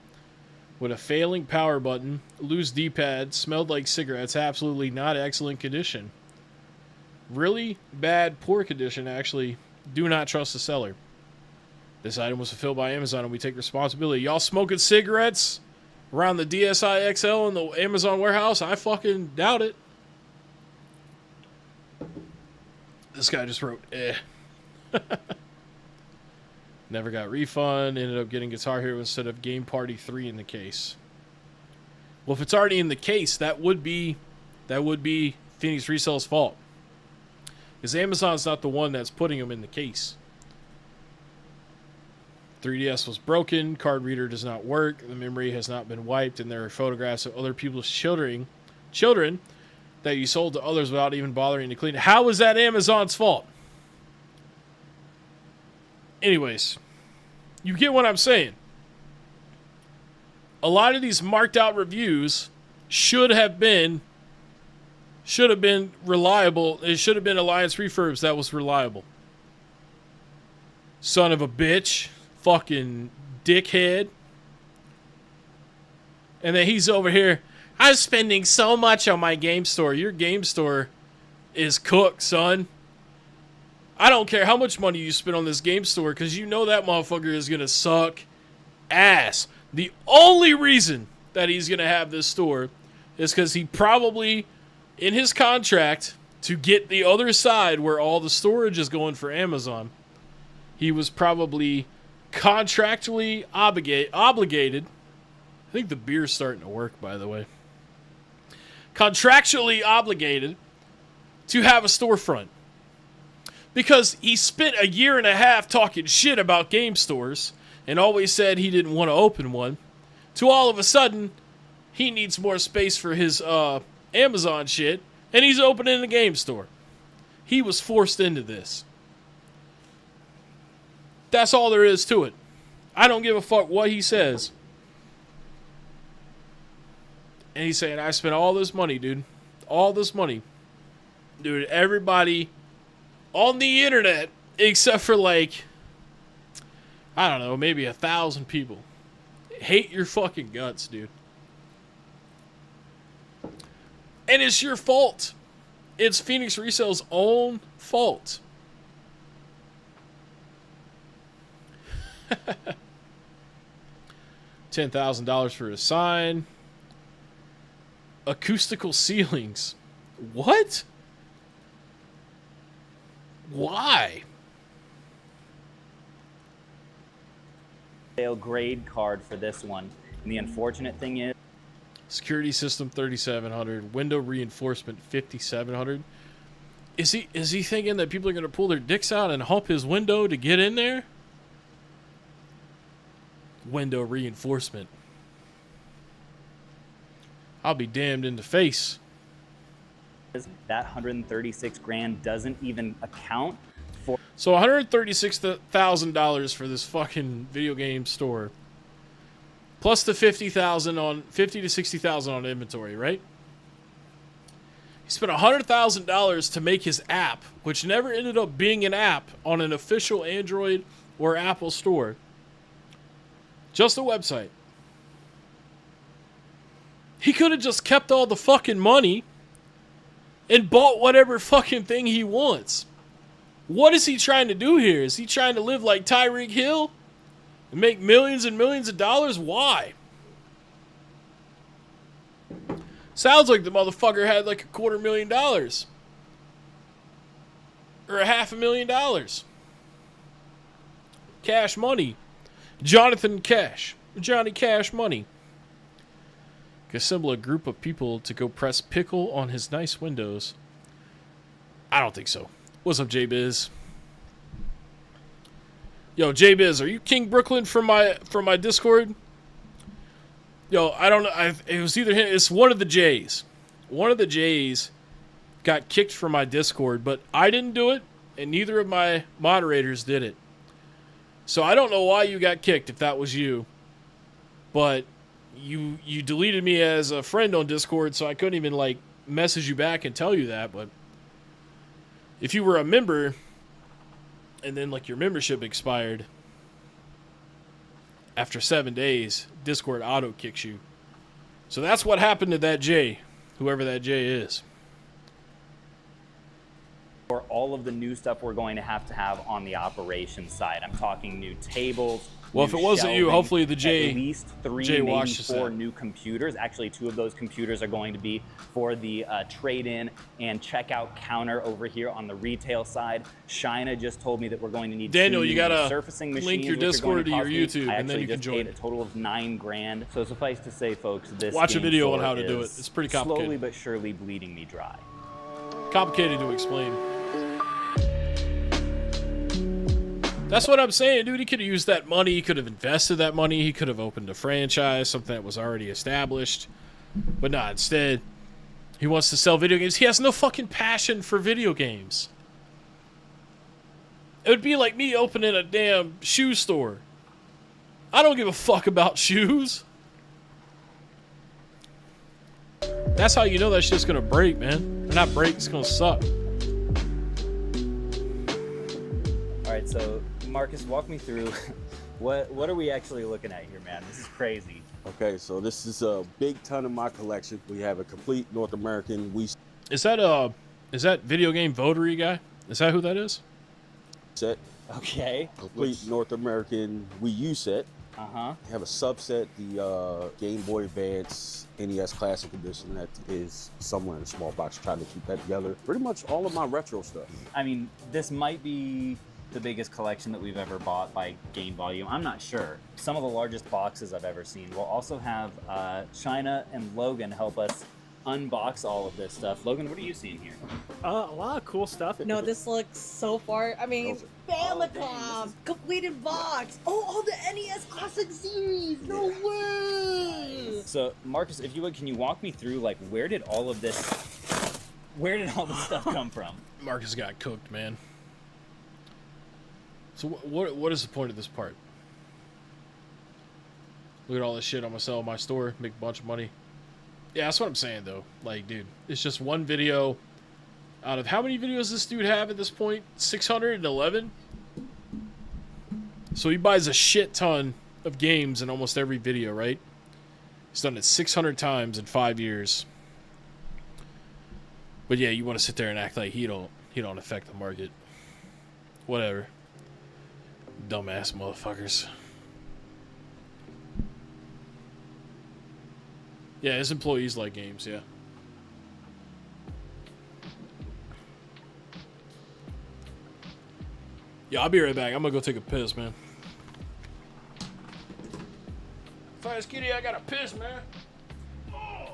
with a failing power button, loose D-pad, smelled like cigarettes, absolutely not excellent condition. Really bad, poor condition, actually. Do not trust the seller. This item was fulfilled by Amazon and we take responsibility. Y'all smoking cigarettes around the DSi XL in the Amazon warehouse? I fucking doubt it. This guy just wrote, eh. Never got refund. Ended up getting Guitar Hero instead of Game Party 3 in the case. Well, if it's already in the case, that would be Phoenix Resale's fault. Because Amazon's not the one that's putting them in the case. 3DS was broken. Card reader does not work. The memory has not been wiped. And there are photographs of other people's children that you sold to others without even bothering to clean it. How is that Amazon's fault? Anyways, you get what I'm saying. A lot of these marked out reviews should have been reliable. It should have been Alliance Refurbs that was reliable. Son of a bitch. Fucking dickhead. And then he's over here. I'm spending so much on my game store. Your game store is cooked, son. I don't care how much money you spend on this game store because you know that motherfucker is going to suck ass. The only reason that he's going to have this store is because he probably, in his contract, to get the other side where all the storage is going for Amazon, he was probably contractually obligated. I think the beer's starting to work, by the way. Contractually obligated to have a storefront. Because he spent a year and a half talking shit about game stores and always said he didn't want to open one. To all of a sudden, he needs more space for his Amazon shit and he's opening a game store. He was forced into this. That's all there is to it. I don't give a fuck what he says. And he's saying, I spent all this money, dude. All this money. Dude, everybody on the internet, except for like, I don't know, maybe 1,000 people, hate your fucking guts, dude. And it's your fault. It's Phoenix Resale's own fault. $10,000 for a sign. Acoustical ceilings. What? Why? Grade card for this one. And the unfortunate thing is, Security system 3,700. Window reinforcement 5,700. Is he thinking that people are gonna pull their dicks out and hump his window to get in there? Window reinforcement. I'll be damned in the face. That 136 grand doesn't even account for. So $136,000 for this fucking video game store, plus the $50 to $60,000 on inventory, right? He spent $100,000 to make his app, which never ended up being an app on an official Android or Apple store. Just a website. He could have just kept all the fucking money and bought whatever fucking thing he wants. What is he trying to do here? Is he trying to live like Tyreek Hill and make millions and millions of dollars? Why? Sounds like the motherfucker had like $250,000 or $500,000 cash money. Jonathan Cash, Johnny Cash money. Assemble a group of people to go press pickle on his nice windows. I don't think so. What's up, J-Biz? Yo, J-Biz, are you King Brooklyn from my Discord? Yo, I don't know. It was either him. It's one of the J's. One of the J's got kicked from my Discord, but I didn't do it, and neither of my moderators did it. So I don't know why you got kicked if that was you. But you deleted me as a friend on Discord, so I couldn't even like message you back and tell you that. But if you were a member and then like your membership expired after 7 days, Discord auto kicks you. So that's what happened to that J, whoever that J is. For all of the new stuff we're going to have on the operations side. I'm talking new tables. Well, if it wasn't you, hopefully the J, at least 3, maybe 4 new computers. Actually, 2 of those computers are going to be for the trade-in and checkout counter over here on the retail side. Shina just told me that we're going to need Daniel, 2 you gotta surfacing machines. link your Discord to your YouTube, and then you can join. I actually just paid a total of $9 grand. So suffice to say, folks, this watch a video on store how to do it. It's pretty complicated. Slowly but surely bleeding me dry. Complicated to explain. That's what I'm saying, dude. He could have used that money. He could have invested that money. He could have opened a franchise, something that was already established. But nah, instead, he wants to sell video games. He has no fucking passion for video games. It would be like me opening a damn shoe store. I don't give a fuck about shoes. That's how you know that shit's gonna break, man. Or not break, it's gonna suck. All right, so Marcus, walk me through what are we actually looking at here, man? This is crazy. Okay, so this is a big ton of my collection. We have a complete North American Wii Is that video game votary guy? Is that who that is? set. Okay. Complete North American Wii U set. Uh-huh. We have a subset, the Game Boy Advance NES Classic Edition that is somewhere in a small box, trying to keep that together. Pretty much all of my retro stuff. I mean, this might be the biggest collection that we've ever bought by game volume. I'm not sure. Some of the largest boxes I've ever seen. We'll also have China and Logan help us unbox all of this stuff. Logan, what are you seeing here? A lot of cool stuff. No, this looks so far. I mean, Famicom, completed box. Oh, all the NES Classic series. No way. So, Marcus, if you would, can you walk me through, like, where did all this stuff come from? Marcus got cooked, man. So what is the point of this part? Look at all this shit I'm gonna sell in my store, make a bunch of money. Yeah, that's what I'm saying though. Like, dude, it's just one video out of how many videos does this dude have at this point? 611? So he buys a shit ton of games in almost every video, right? He's done it 600 times in 5 years. But yeah, you want to sit there and act like he don't affect the market. Whatever. Dumbass motherfuckers. Yeah, his employees like games, yeah. Yeah, I'll be right back. I'm gonna go take a piss, man. Fast kitty, I gotta piss, man. Oh.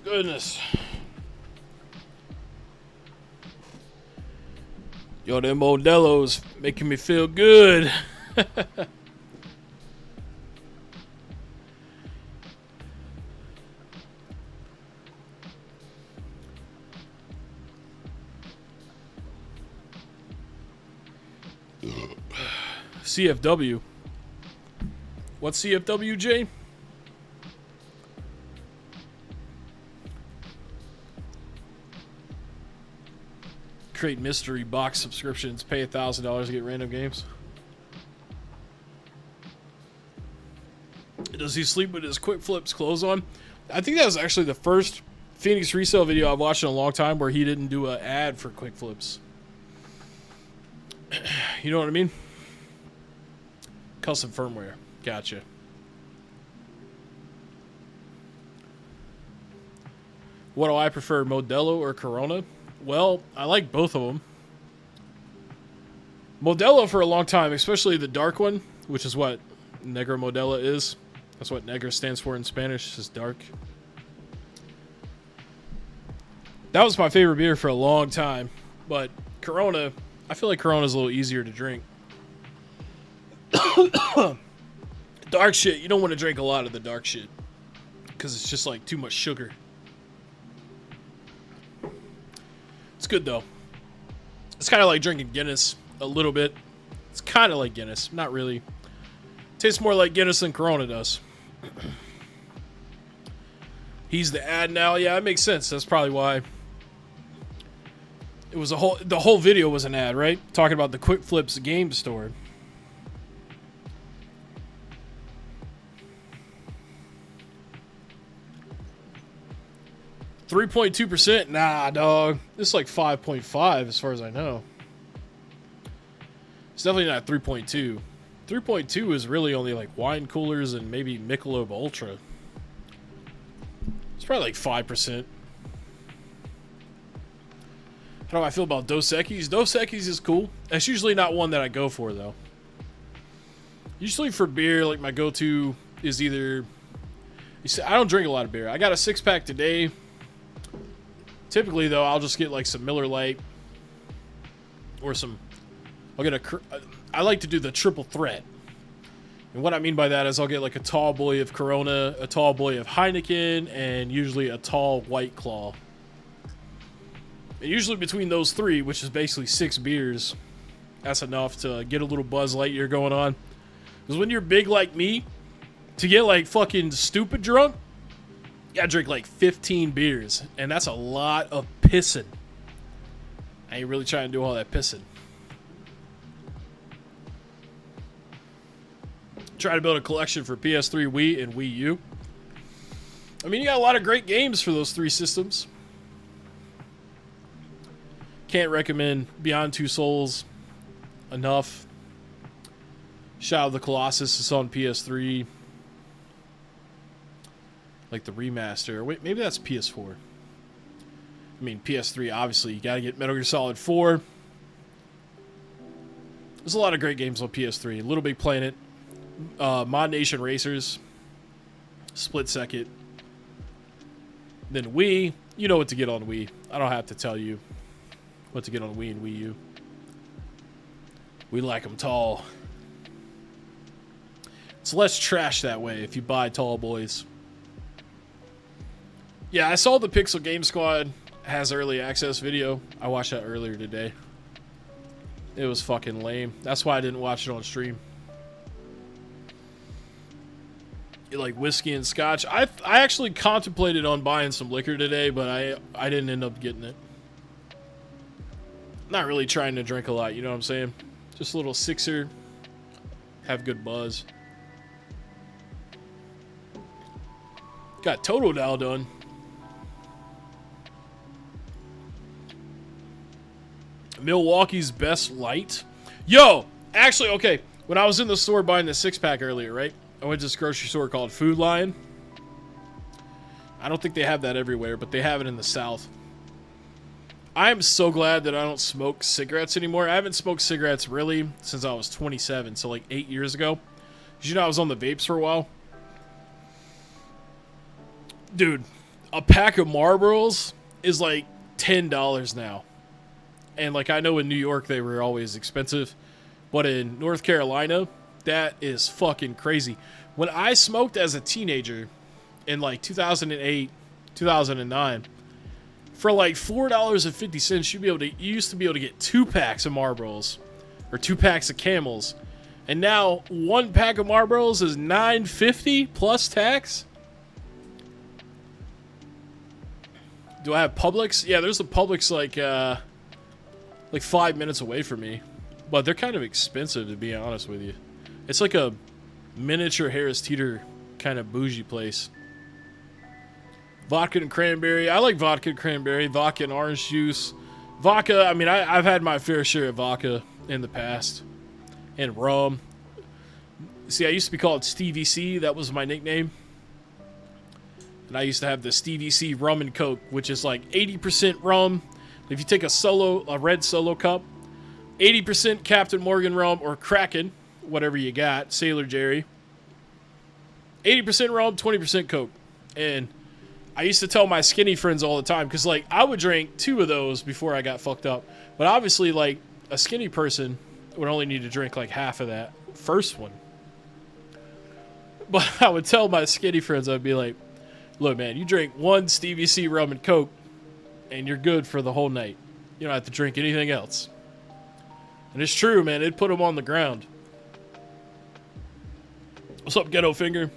goodness. Yo, them Modelo's making me feel good. CFW. What's CFW, Jay? Create mystery box subscriptions. Pay $1,000 to get random games. Does he sleep with his quick flips clothes on? I think that was actually the first Phoenix Resale video I've watched in a long time where he didn't do an ad for quick flips. You know what I mean? Custom firmware. Gotcha. What do I prefer, Modelo or Corona? Well, I like both of them. Modelo for a long time, especially the dark one, which is what Negra Modelo is. That's what Negra stands for in Spanish, is dark. That was my favorite beer for a long time, but Corona, I feel like Corona's a little easier to drink. Dark shit, you don't want to drink a lot of the dark shit because it's just like too much sugar. It's good though. It's kind of like drinking Guinness a little bit. It's kind of like Guinness, not really. Tastes more like Guinness than Corona does. He's the ad now. Yeah, it makes sense. That's probably why. It was the whole video was an ad, right? Talking about the Quick Flips game store. .2%? Nah, dog. This is like 5.5 as far as I know. It's definitely not 3.2. 3.2 is really only like wine coolers and maybe Michelob Ultra. It's probably like 5%. How do I feel about Dos Equis? Dos Equis is cool. That's usually not one that I go for, though. Usually for beer, like my go-to is either... You see, I don't drink a lot of beer. I got a 6-pack today. Typically, though, I'll just get like some Miller Lite. Or some... I'll get a... I like to do the triple threat. And what I mean by that is I'll get like a tall boy of Corona, a tall boy of Heineken, and usually a tall White Claw. And usually between those three, which is basically 6 beers, that's enough to get a little Buzz Lightyear going on. Because when you're big like me, to get like fucking stupid drunk, you gotta drink like 15 beers. And that's a lot of pissing. I ain't really trying to do all that pissing. Try to build a collection for PS3, Wii, and Wii U. I mean, you got a lot of great games for those 3 systems. Can't recommend Beyond Two Souls enough. Shadow of the Colossus is on PS3. Like the remaster. Wait, maybe that's PS4. I mean, PS3, obviously. You gotta get Metal Gear Solid 4. There's a lot of great games on PS3. Little Big Planet. Mod Nation Racers. Split Second. Then Wii. You know what to get on Wii. I don't have to tell you what to get on Wii and Wii U. We like them tall. It's less trash that way if you buy tall boys. Yeah, I saw the Pixel Game Squad has early access video. I watched that earlier today. It was fucking lame. That's why I didn't watch it on stream. You like whiskey and scotch? I actually contemplated on buying some liquor today, but I didn't end up getting it. Not really trying to drink a lot, you know what I'm saying? Just a little sixer. Have good buzz. Got Totodile done. Milwaukee's Best Light. Yo, actually, okay. When I was in the store buying the 6-pack earlier, right? I went to this grocery store called Food Lion. I don't think they have that everywhere, but they have it in the South. I am so glad that I don't smoke cigarettes anymore. I haven't smoked cigarettes really since I was 27, so like 8 years ago. Because you know I was on the vapes for a while. Dude, a pack of Marlboros is like $10 now. And like I know in New York they were always expensive, but in North Carolina, that is fucking crazy. When I smoked as a teenager in like 2008, 2009, for like $4.50, you used to be able to get 2 packs of Marlboros or 2 packs of Camels. And now 1 pack of Marlboros is $9.50 plus tax. Do I have Publix? Yeah, there's a Publix like 5 minutes away from me, but they're kind of expensive, to be honest with you. It's like a miniature Harris Teeter kind of bougie place. Vodka and cranberry. I like vodka and cranberry. Vodka and orange juice. Vodka, I mean, I've had my fair share of vodka in the past. And rum. See, I used to be called Stevie C. That was my nickname. And I used to have the Stevie C rum and coke, which is like 80% rum. If you take a red solo cup, 80% Captain Morgan rum or Kraken, whatever you got, Sailor Jerry. 80% rum, 20% coke. And I used to tell my skinny friends all the time, because like I would drink 2 of those before I got fucked up. But obviously, like, a skinny person would only need to drink like half of that first one. But I would tell my skinny friends, I'd be like, look, man, you drink 1 Stevie C rum and coke, and you're good for the whole night. You don't have to drink anything else. And it's true, man. It'd put them on the ground. What's up, Ghetto Finger?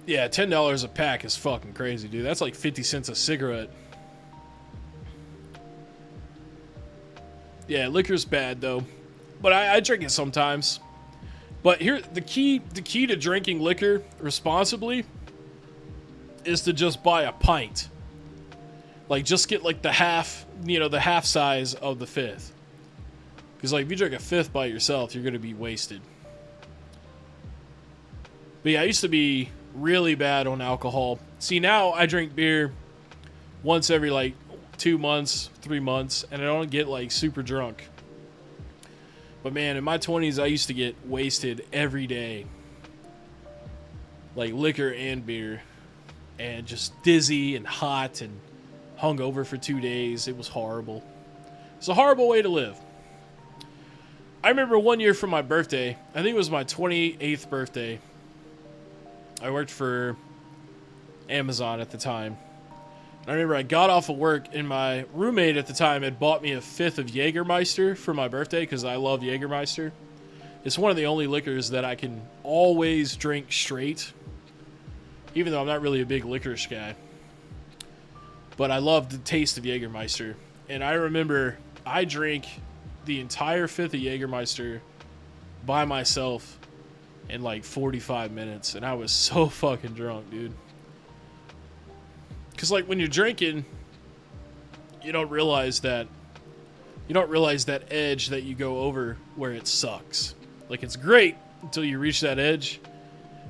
Yeah, $10 a pack is fucking crazy, dude. That's like 50 cents a cigarette. Yeah, liquor's bad, though. But I drink it sometimes. But here, the key to drinking liquor responsibly is to just buy a pint. Like, just get like the half, the half size of the 5th. Because like if you drink a 5th by yourself, you're gonna be wasted. But yeah, I used to be really bad on alcohol. See, now I drink beer once every like 2 months, 3 months, and I don't get like super drunk. But man, in my 20s, I used to get wasted every day. Like liquor and beer. And just dizzy and hot and hungover for 2 days. It was horrible. It's a horrible way to live. I remember one year for my birthday, I think it was my 28th birthday. I worked for Amazon at the time. I remember I got off of work and my roommate at the time had bought me a 5th of Jägermeister for my birthday because I love Jägermeister. It's one of the only liquors that I can always drink straight, even though I'm not really a big licorice guy. But I love the taste of Jägermeister. And I remember I drank the entire 5th of Jägermeister by myself in like 45 minutes. And I was so fucking drunk, dude. Because like when you're drinking, you don't realize that edge that you go over where it sucks. Like it's great until you reach that edge.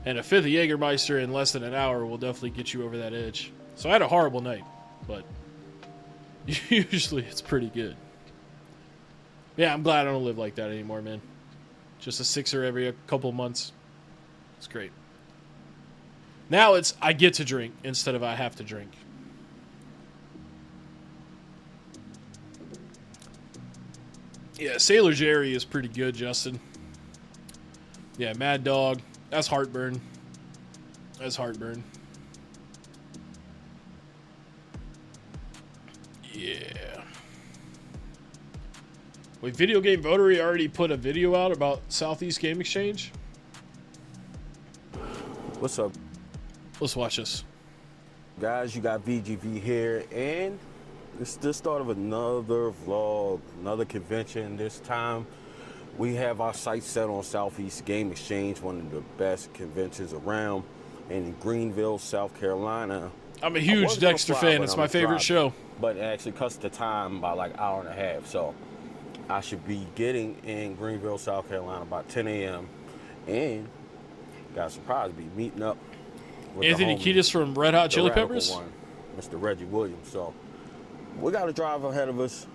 And a 5th of Jägermeister in less than an hour will definitely get you over that edge. So I had a horrible night, but usually it's pretty good. Yeah, I'm glad I don't live like that anymore, man. Just a 6er every couple of months. It's great. Now it's I get to drink instead of I have to drink. Yeah, Sailor Jerry is pretty good, Justin. Yeah, Mad Dog. That's heartburn. That's heartburn. Yeah. Wait, Video Game Votary already put a video out about Southeast Game Exchange? What's up? Let's watch this. Guys, you got VGV here, and it's the start of another vlog, another convention. This time, we have our sights set on Southeast Game Exchange, one of the best conventions around, and in Greenville, South Carolina. I'm a huge Dexter fan. It's my favorite show. But it actually cuts the time by like an hour and a half, so I should be getting in Greenville, South Carolina by 10 a.m. And got a surprise, be meeting up with Anthony Kiedis from Red Hot Chili Peppers? One, Mr. Reggie Williams. So we got a drive ahead of us.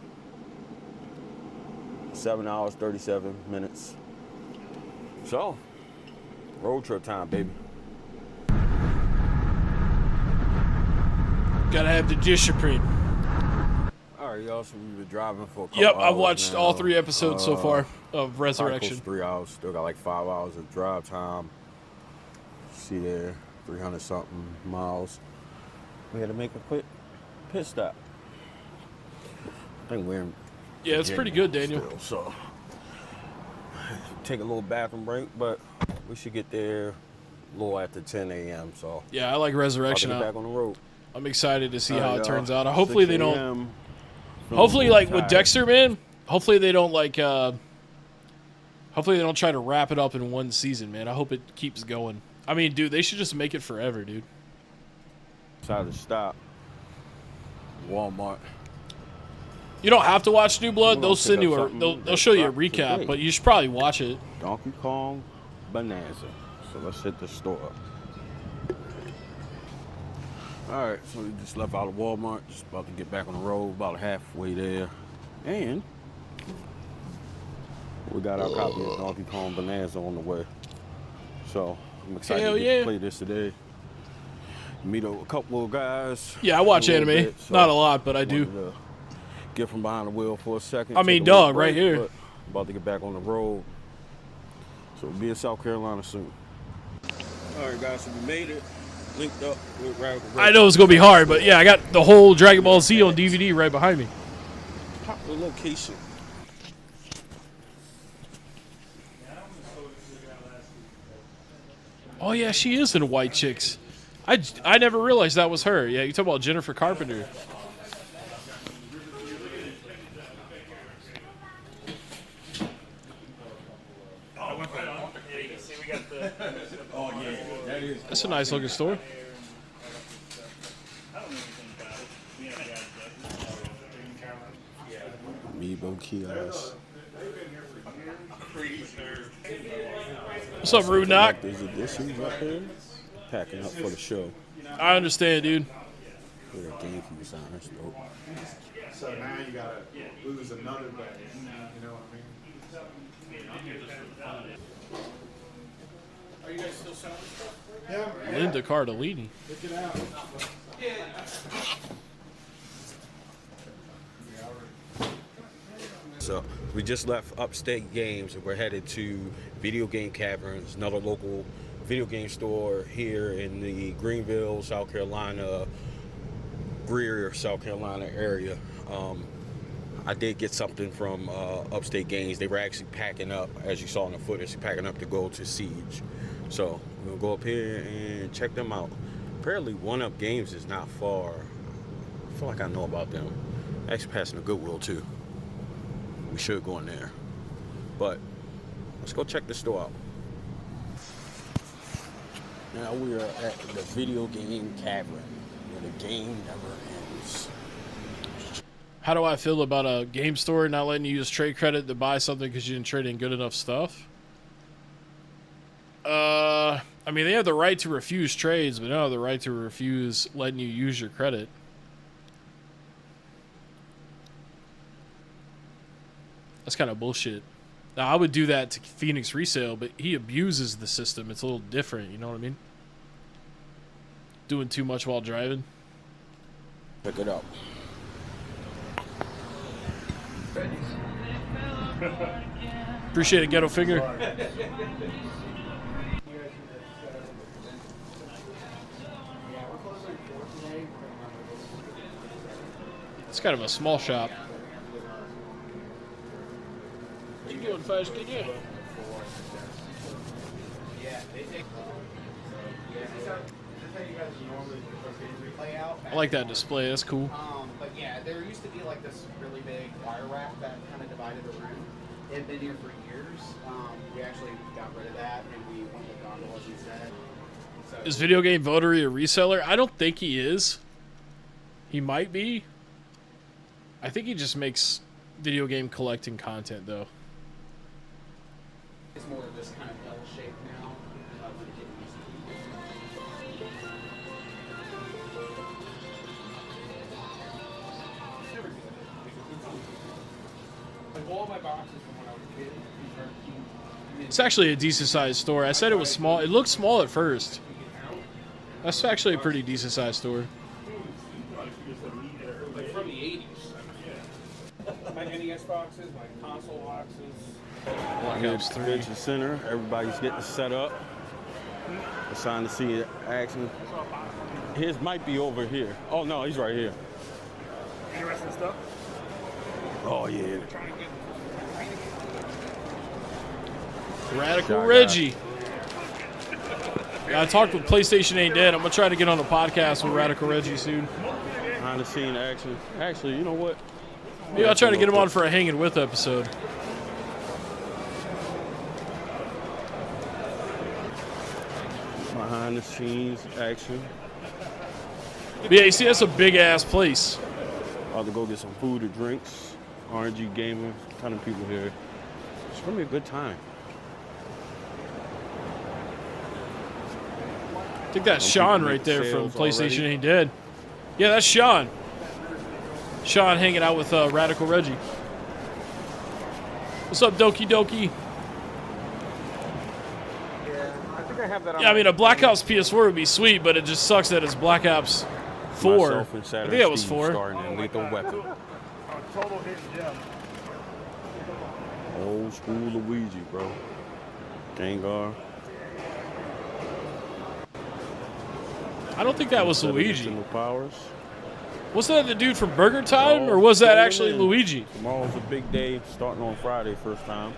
7 hours, 37 minutes. So, road trip time, baby. Gotta have the dish supreme. All right, y'all. So we've been driving for a couple Yep, hours I've watched now. all 3 episodes so far of Probably Resurrection. close to 3 hours. Still got like 5 hours of drive time. See there, 300 something miles. We had to make a quick pit stop. I think we're in Yeah, it's pretty good, Daniel. still, so take a little bathroom break, but we should get there a little after 10 a.m. So Yeah, I like Resurrection. I'll get back on the road. I'm excited to see All how right, it y'all. turns out. Hopefully they 6 don't. a.m. Hopefully, like with Tired. Dexter, man. Hopefully they don't like. Hopefully they don't try to wrap it up in one season, man. I hope it keeps going. I mean, dude, they should just make it forever, dude. Decided to stop. Walmart. You don't have to watch New Blood. We're They'll gonna send pick you up a. something They'll that show you a dropped recap, today. but you should probably watch it. Donkey Kong Bonanza. So let's hit the store up. All right, so we just left out of Walmart. Just about to get back on the road, about halfway there. And we got our copy of Donkey Kong Bonanza on the way. So I'm excited Hell to get yeah. to play this today. Meet a couple of guys. Yeah, I watch a little anime. bit, so Not a lot, but I do. wanted to get from behind the wheel for a second. I mean, take a little dog, right break, here. but about to get back on the road. So we'll be in South Carolina soon. All right, guys, so we made it. Linked up with Radical. I know it's gonna be hard, but yeah, I got the whole Dragon Ball Z on DVD right behind me. Popular location. Oh yeah, she is in White Chicks. I never realized that was her. Yeah, you talk about Jennifer Carpenter. That's a nice looking store. Amiibo kiosk. What's up, Rude Knock? There's editions up here. Packing up for the show. I understand, dude. We got game for you sign. That's dope. So now you gotta lose another day. You know what I mean? Are you guys still selling stuff? Yeah. Linda Cardellini. Look it out. So we just left Upstate Games and we're headed to Video Game Caverns, another local video game store here in the Greenville, South Carolina, Greer, South Carolina area. I did get something from Upstate Games. They were actually packing up, as you saw in the footage, packing up to go to Siege. So we'll go up here and check them out. Apparently One Up Games is not far. I feel like I know about them. Actually passing a Goodwill too. We should go in there. But let's go check the store out. Now we are at the Video Game Cavern, where the game never ends. How do I feel about a game store not letting you use trade credit to buy something because you didn't trade in good enough stuff? I mean, they have the right to refuse trades, but they don't have the right to refuse letting you use your credit. That's kind of bullshit. Now, I would do that to Phoenix Resale, but he abuses the system. It's a little different, you know what I mean? Doing too much while driving. Pick it up. Appreciate it, Ghetto Finger. It's kind of a small shop. What you doing, Fudge? Can you? I like that display. That's cool. But yeah, there used to be like this really big wire rack that kind of divided the room. It had been here for years. We actually got rid of that and we went with gondolas instead. So, Is Video Game Votary a reseller? I don't think he is. He might be. I think he just makes video game collecting content, though. it's more of this kind of L shape now. When it didn't used to be. Like all my boxes from when I was a kid, these are It's actually a decent sized store. I said it was small. It looked small at first. That's actually a pretty decent sized store. Like from the 80s. My NES boxes, my console boxes. Here's the convention center. Everybody's getting set up. It's time to see action. His might be over here. Oh no, he's right here. Interesting stuff. Oh yeah. Radical Reggie. I talked with PlayStation Ain't Dead. I'm gonna try to get on a podcast with Radical Reggie soon. Behind the scene action. Actually, you know what? Maybe I'll try to get him on for a Hanging With episode. Behind the scenes action. But yeah, you see, that's a big ass place. About to go get some food or drinks. RNG Gamer, a ton of people here. It's gonna be a good time. I think that's Sean right there from PlayStation Ain't Dead. Yeah, that's Sean. Sean hanging out with Radical Reggie. What's up, Doki Doki? Yeah, I think I have that on. Yeah, I mean, a Black Ops PS4 would be sweet, but it just sucks that it's Black Ops 4. Myself and I Saturn think that was Steve 4. starting in Lethal Weapon. Total hidden gem. Old school Luigi, bro. Gengar. I don't think that was Luigi. Powers. Was that the dude from Burger Time, or was that actually Luigi? Tomorrow's a big day, starting on Friday, first time.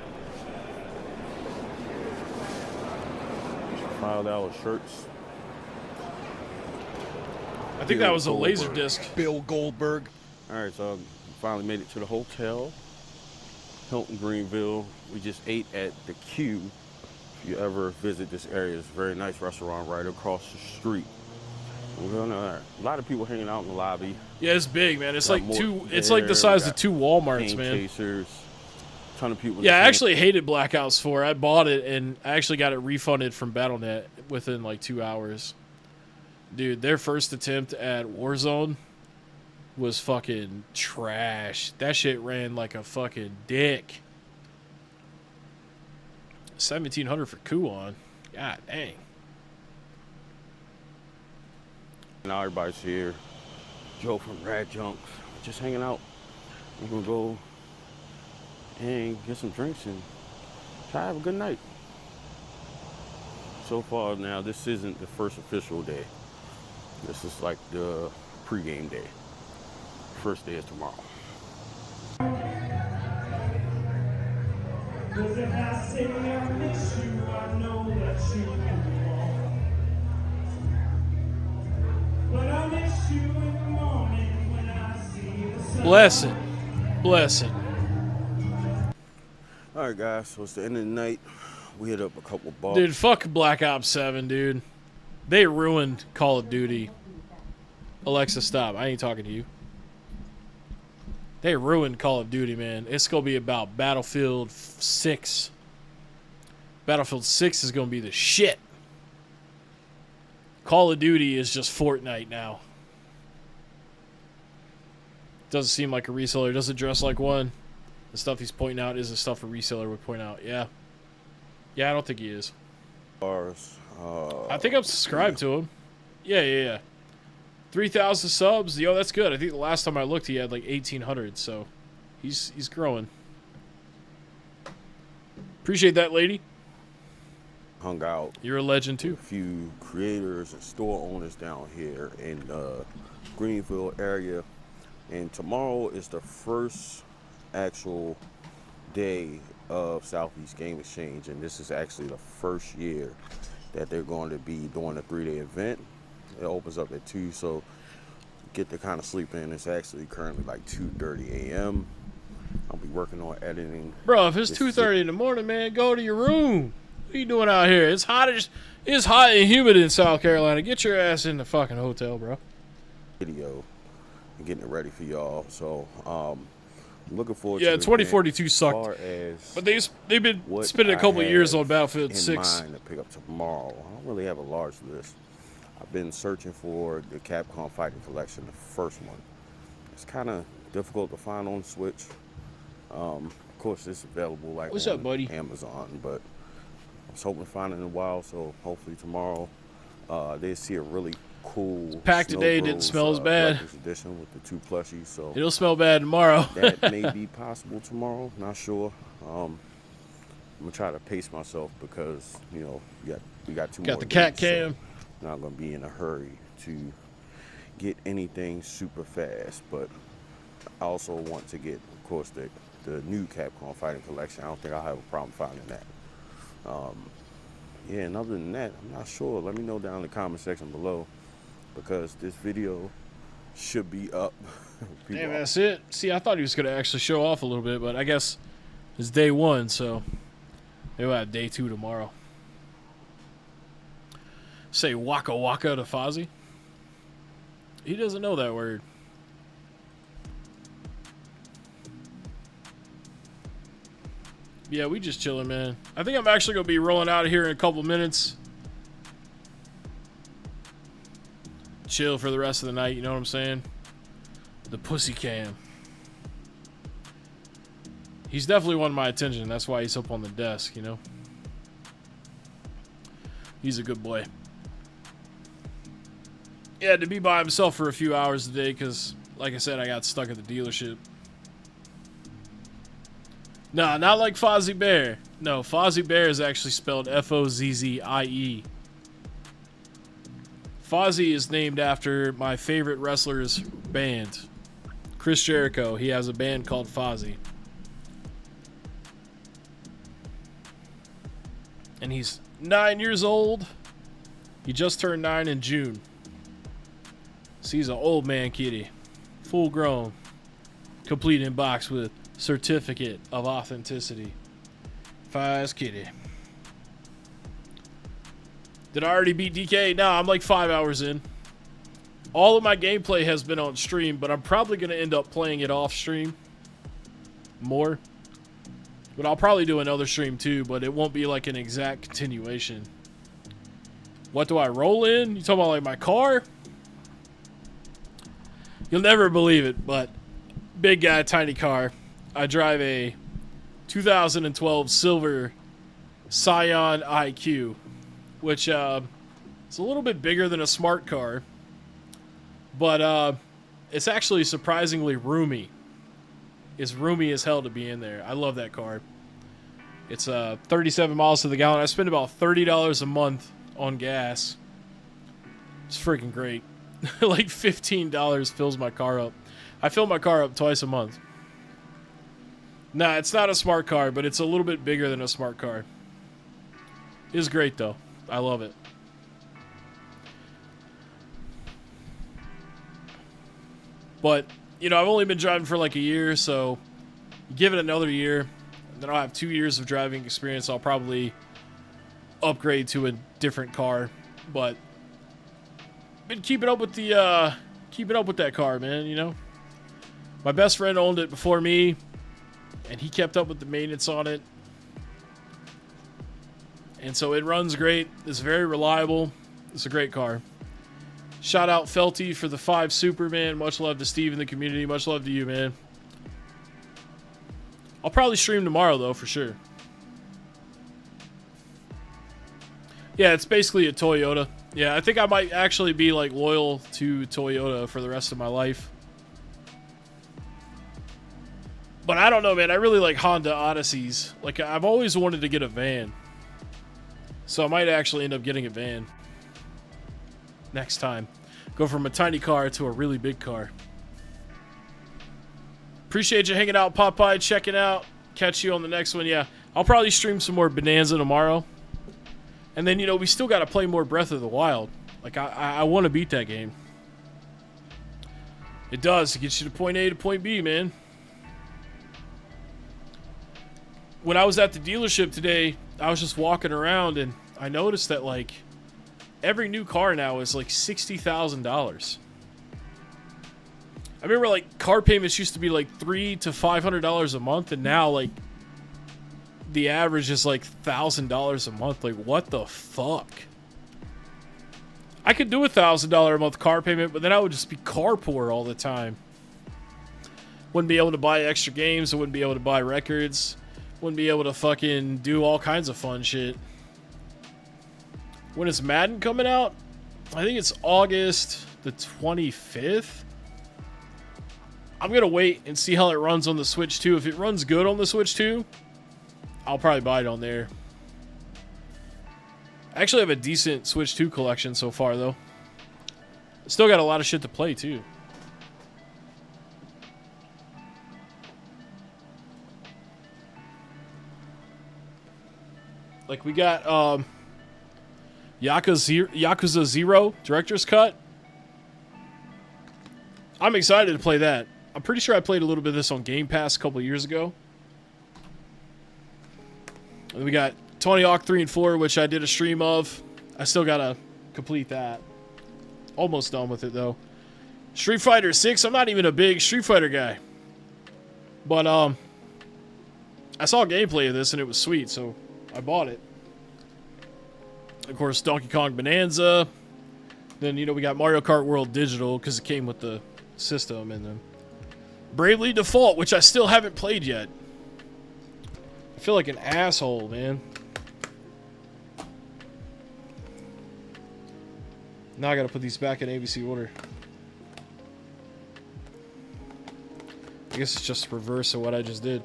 $5 shirts. I think that was a laser disc. Bill Goldberg. All right, so finally made it to the hotel. Hilton Greenville. We just ate at the Q. If you ever visit this area, it's a very nice restaurant right across the street. A lot of people hanging out in the lobby. Yeah, it's big, man. It's like two. It's like the size of 2 Walmarts, man. Chasers, ton of people. Yeah, I actually hated Black Ops 4. I bought it and I actually got it refunded from BattleNet within like 2 hours. Dude, their first attempt at Warzone was fucking trash. That shit ran like a fucking dick. 1700 for Kuon. God dang. Now everybody's here. Joe from Rad Junks, just hanging out. We're gonna go and get some drinks and try to have a good night. So far now, this isn't the first official day. This is like the pregame day. First day is tomorrow. Blessed. Blessed. All right, guys, so it's the end of the night. We hit up a couple bars. Dude, fuck Black Ops 7, dude. They ruined Call of Duty. Alexa, stop. I ain't talking to you. They ruined Call of Duty, man. It's going to be about Battlefield 6. Battlefield 6 is going to be the shit. Call of Duty is just Fortnite now. Doesn't seem like a reseller. Doesn't dress like one. The stuff he's pointing out is the stuff a reseller would point out. Yeah. Yeah, I don't think he is. I think I'm subscribed to him. Yeah. 3,000 subs. Yo, that's good. I think the last time I looked, he had like 1,800. So he's growing. Appreciate that, lady. Hung out. You're a legend too. A few creators and store owners down here in the Greenville area. And tomorrow is the first actual day of Southeast Game Exchange, and this is actually the first year that they're going to be doing a 3-day event. It opens up at 2, so get to kind of sleep in. It's actually currently like 2:30 a.m. I'll be working on editing. Bro, if it's 2:30 in the morning, man, go to your room. What are you doing out here? It's hot and humid in South Carolina. Get your ass in the fucking hotel, bro. Video and getting it ready for y'all. So I'm looking forward to 2042 sucked. But they've been spending a couple of years on Battlefield 6. Mind to pick up tomorrow. I don't really have a large list. I've been searching for the Capcom Fighting Collection, the first one. It's kind of difficult to find on Switch. Of course, it's available like What's on up, buddy? Amazon, but I was hoping to find it in a while, so hopefully tomorrow they see a really cool. Packed Snow today, didn't Bros, smell as bad. collector's edition with the 2 plushies. So it'll smell bad tomorrow. that may be possible tomorrow. Not sure. I'm gonna try to pace myself because we got 2 more. Got the cat days, cam. so not gonna be in a hurry to get anything super fast, but I also want to get, of course, the new Capcom Fighting Collection. I don't think I'll have a problem finding that. Yeah, and other than that, I'm not sure. Let me know down in the comment section below, because this video should be up. Damn, that's it. See, I thought he was going to actually show off a little bit, but I guess it's day 1, so maybe we'll have day 2 tomorrow. Say waka waka to Fozzie. He doesn't know that word. Yeah, we just chilling, man. I think I'm actually going to be rolling out of here in a couple minutes. Chill for the rest of the night, you know what I'm saying? The pussy cam. He's definitely won my attention. That's why he's up on the desk, you know? He's a good boy. Yeah, to be by himself for a few hours today because, like I said, I got stuck at the dealership. Nah, not like Fozzie Bear. No, Fozzie Bear is actually spelled F-O-Z-Z-I-E. Fozzie is named after my favorite wrestler's band, Chris Jericho. He has a band called Fozzie. And he's 9 years old. He just turned 9 in June. So he's an old man kitty. Full grown. Complete in box with certificate of authenticity. Fies kitty. Did I already beat DK? No, I'm like 5 hours in. All of my gameplay has been on stream, but I'm probably going to end up playing it off stream more. But I'll probably do another stream too, but it won't be like an exact continuation. What do I roll in? You talking about like my car? You'll never believe it, but big guy, tiny car. I drive a 2012 silver Scion IQ, which is a little bit bigger than a smart car, but it's actually surprisingly roomy. It's roomy as hell to be in there. I love that car. It's 37 miles to the gallon. I spend about $30 a month on gas. It's freaking great. Like $15 fills my car up. I fill my car up twice a month. Nah, it's not a smart car, but it's a little bit bigger than a smart car. It's great, though. I love it. But, you know, I've only been driving for like a year, so give it another year. And then I'll have 2 years of driving experience. I'll probably upgrade to a different car. But been keeping up with that car, man, you know? My best friend owned it before me, and he kept up with the maintenance on it. And so it runs great. It's very reliable. It's a great car. Shout out Felty for the 5 Superman. Much love to Steve in the community. Much love to you, man. I'll probably stream tomorrow, though, for sure. Yeah, it's basically a Toyota. Yeah, I think I might actually be, like, loyal to Toyota for the rest of my life. But I don't know, man. I really like Honda Odysseys. Like, I've always wanted to get a van. So I might actually end up getting a van next time. Go from a tiny car to a really big car. Appreciate you hanging out, Popeye, checking out. Catch you on the next one. Yeah, I'll probably stream some more Bonanza tomorrow. And then, you know, we still got to play more Breath of the Wild. Like, I want to beat that game. It does. It gets you to point A to point B, man. When I was at the dealership today, I was just walking around and I noticed that, like, every new car now is like $60,000. I remember, like, car payments used to be like $300 to $500 a month, and now, like, the average is like $1,000 a month. Like, what the fuck? I could do $1,000 a month car payment, but then I would just be car poor all the time. Wouldn't be able to buy extra games. I wouldn't be able to buy records. Wouldn't be able to fucking do all kinds of fun shit. When is Madden coming out? I think it's August the 25th. I'm going to wait and see how it runs on the Switch 2. If it runs good on the Switch 2, I'll probably buy it on there. I actually have a decent Switch 2 collection so far, though. Still got a lot of shit to play, too. Like, we got Yakuza 0 Director's Cut. I'm excited to play that. I'm pretty sure I played a little bit of this on Game Pass a couple years ago. And we got Tony Hawk 3 and 4, which I did a stream of. I still gotta complete that. Almost done with it, though. Street Fighter 6, I'm not even a big Street Fighter guy. But, I saw gameplay of this and it was sweet, so I bought it. Of course, Donkey Kong Bonanza. Then, you know, we got Mario Kart World Digital because it came with the system. And then Bravely Default, which I still haven't played yet. I feel like an asshole, man. Now I gotta put these back in ABC order. I guess it's just reverse of what I just did.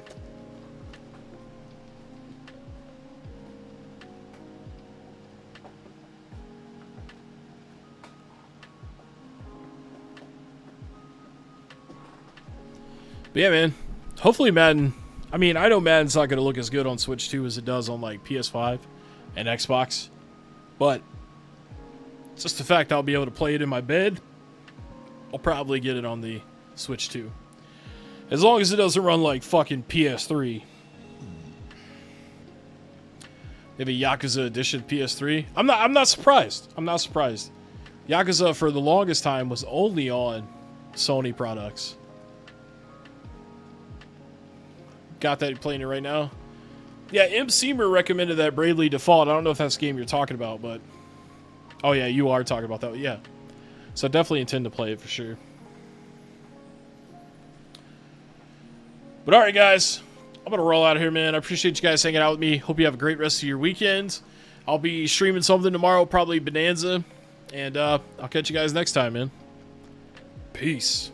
But yeah, man. Hopefully Madden... I mean, I know Madden's not going to look as good on Switch 2 as it does on, like, PS5 and Xbox. But... it's just the fact I'll be able to play it in my bed. I'll probably get it on the Switch 2. As long as it doesn't run like fucking PS3. Maybe Yakuza Edition PS3. I'm not surprised. I'm not surprised. Yakuza for the longest time was only on Sony products. Got that playing it right now. Yeah, M. Seamer recommended that Bravely Default. I don't know if that's the game you're talking about, but... oh yeah, you are talking about that. Yeah. So I definitely intend to play it for sure. But alright guys, I'm going to roll out of here, man. I appreciate you guys hanging out with me. Hope you have a great rest of your weekend. I'll be streaming something tomorrow, probably Bonanza. And I'll catch you guys next time, man. Peace.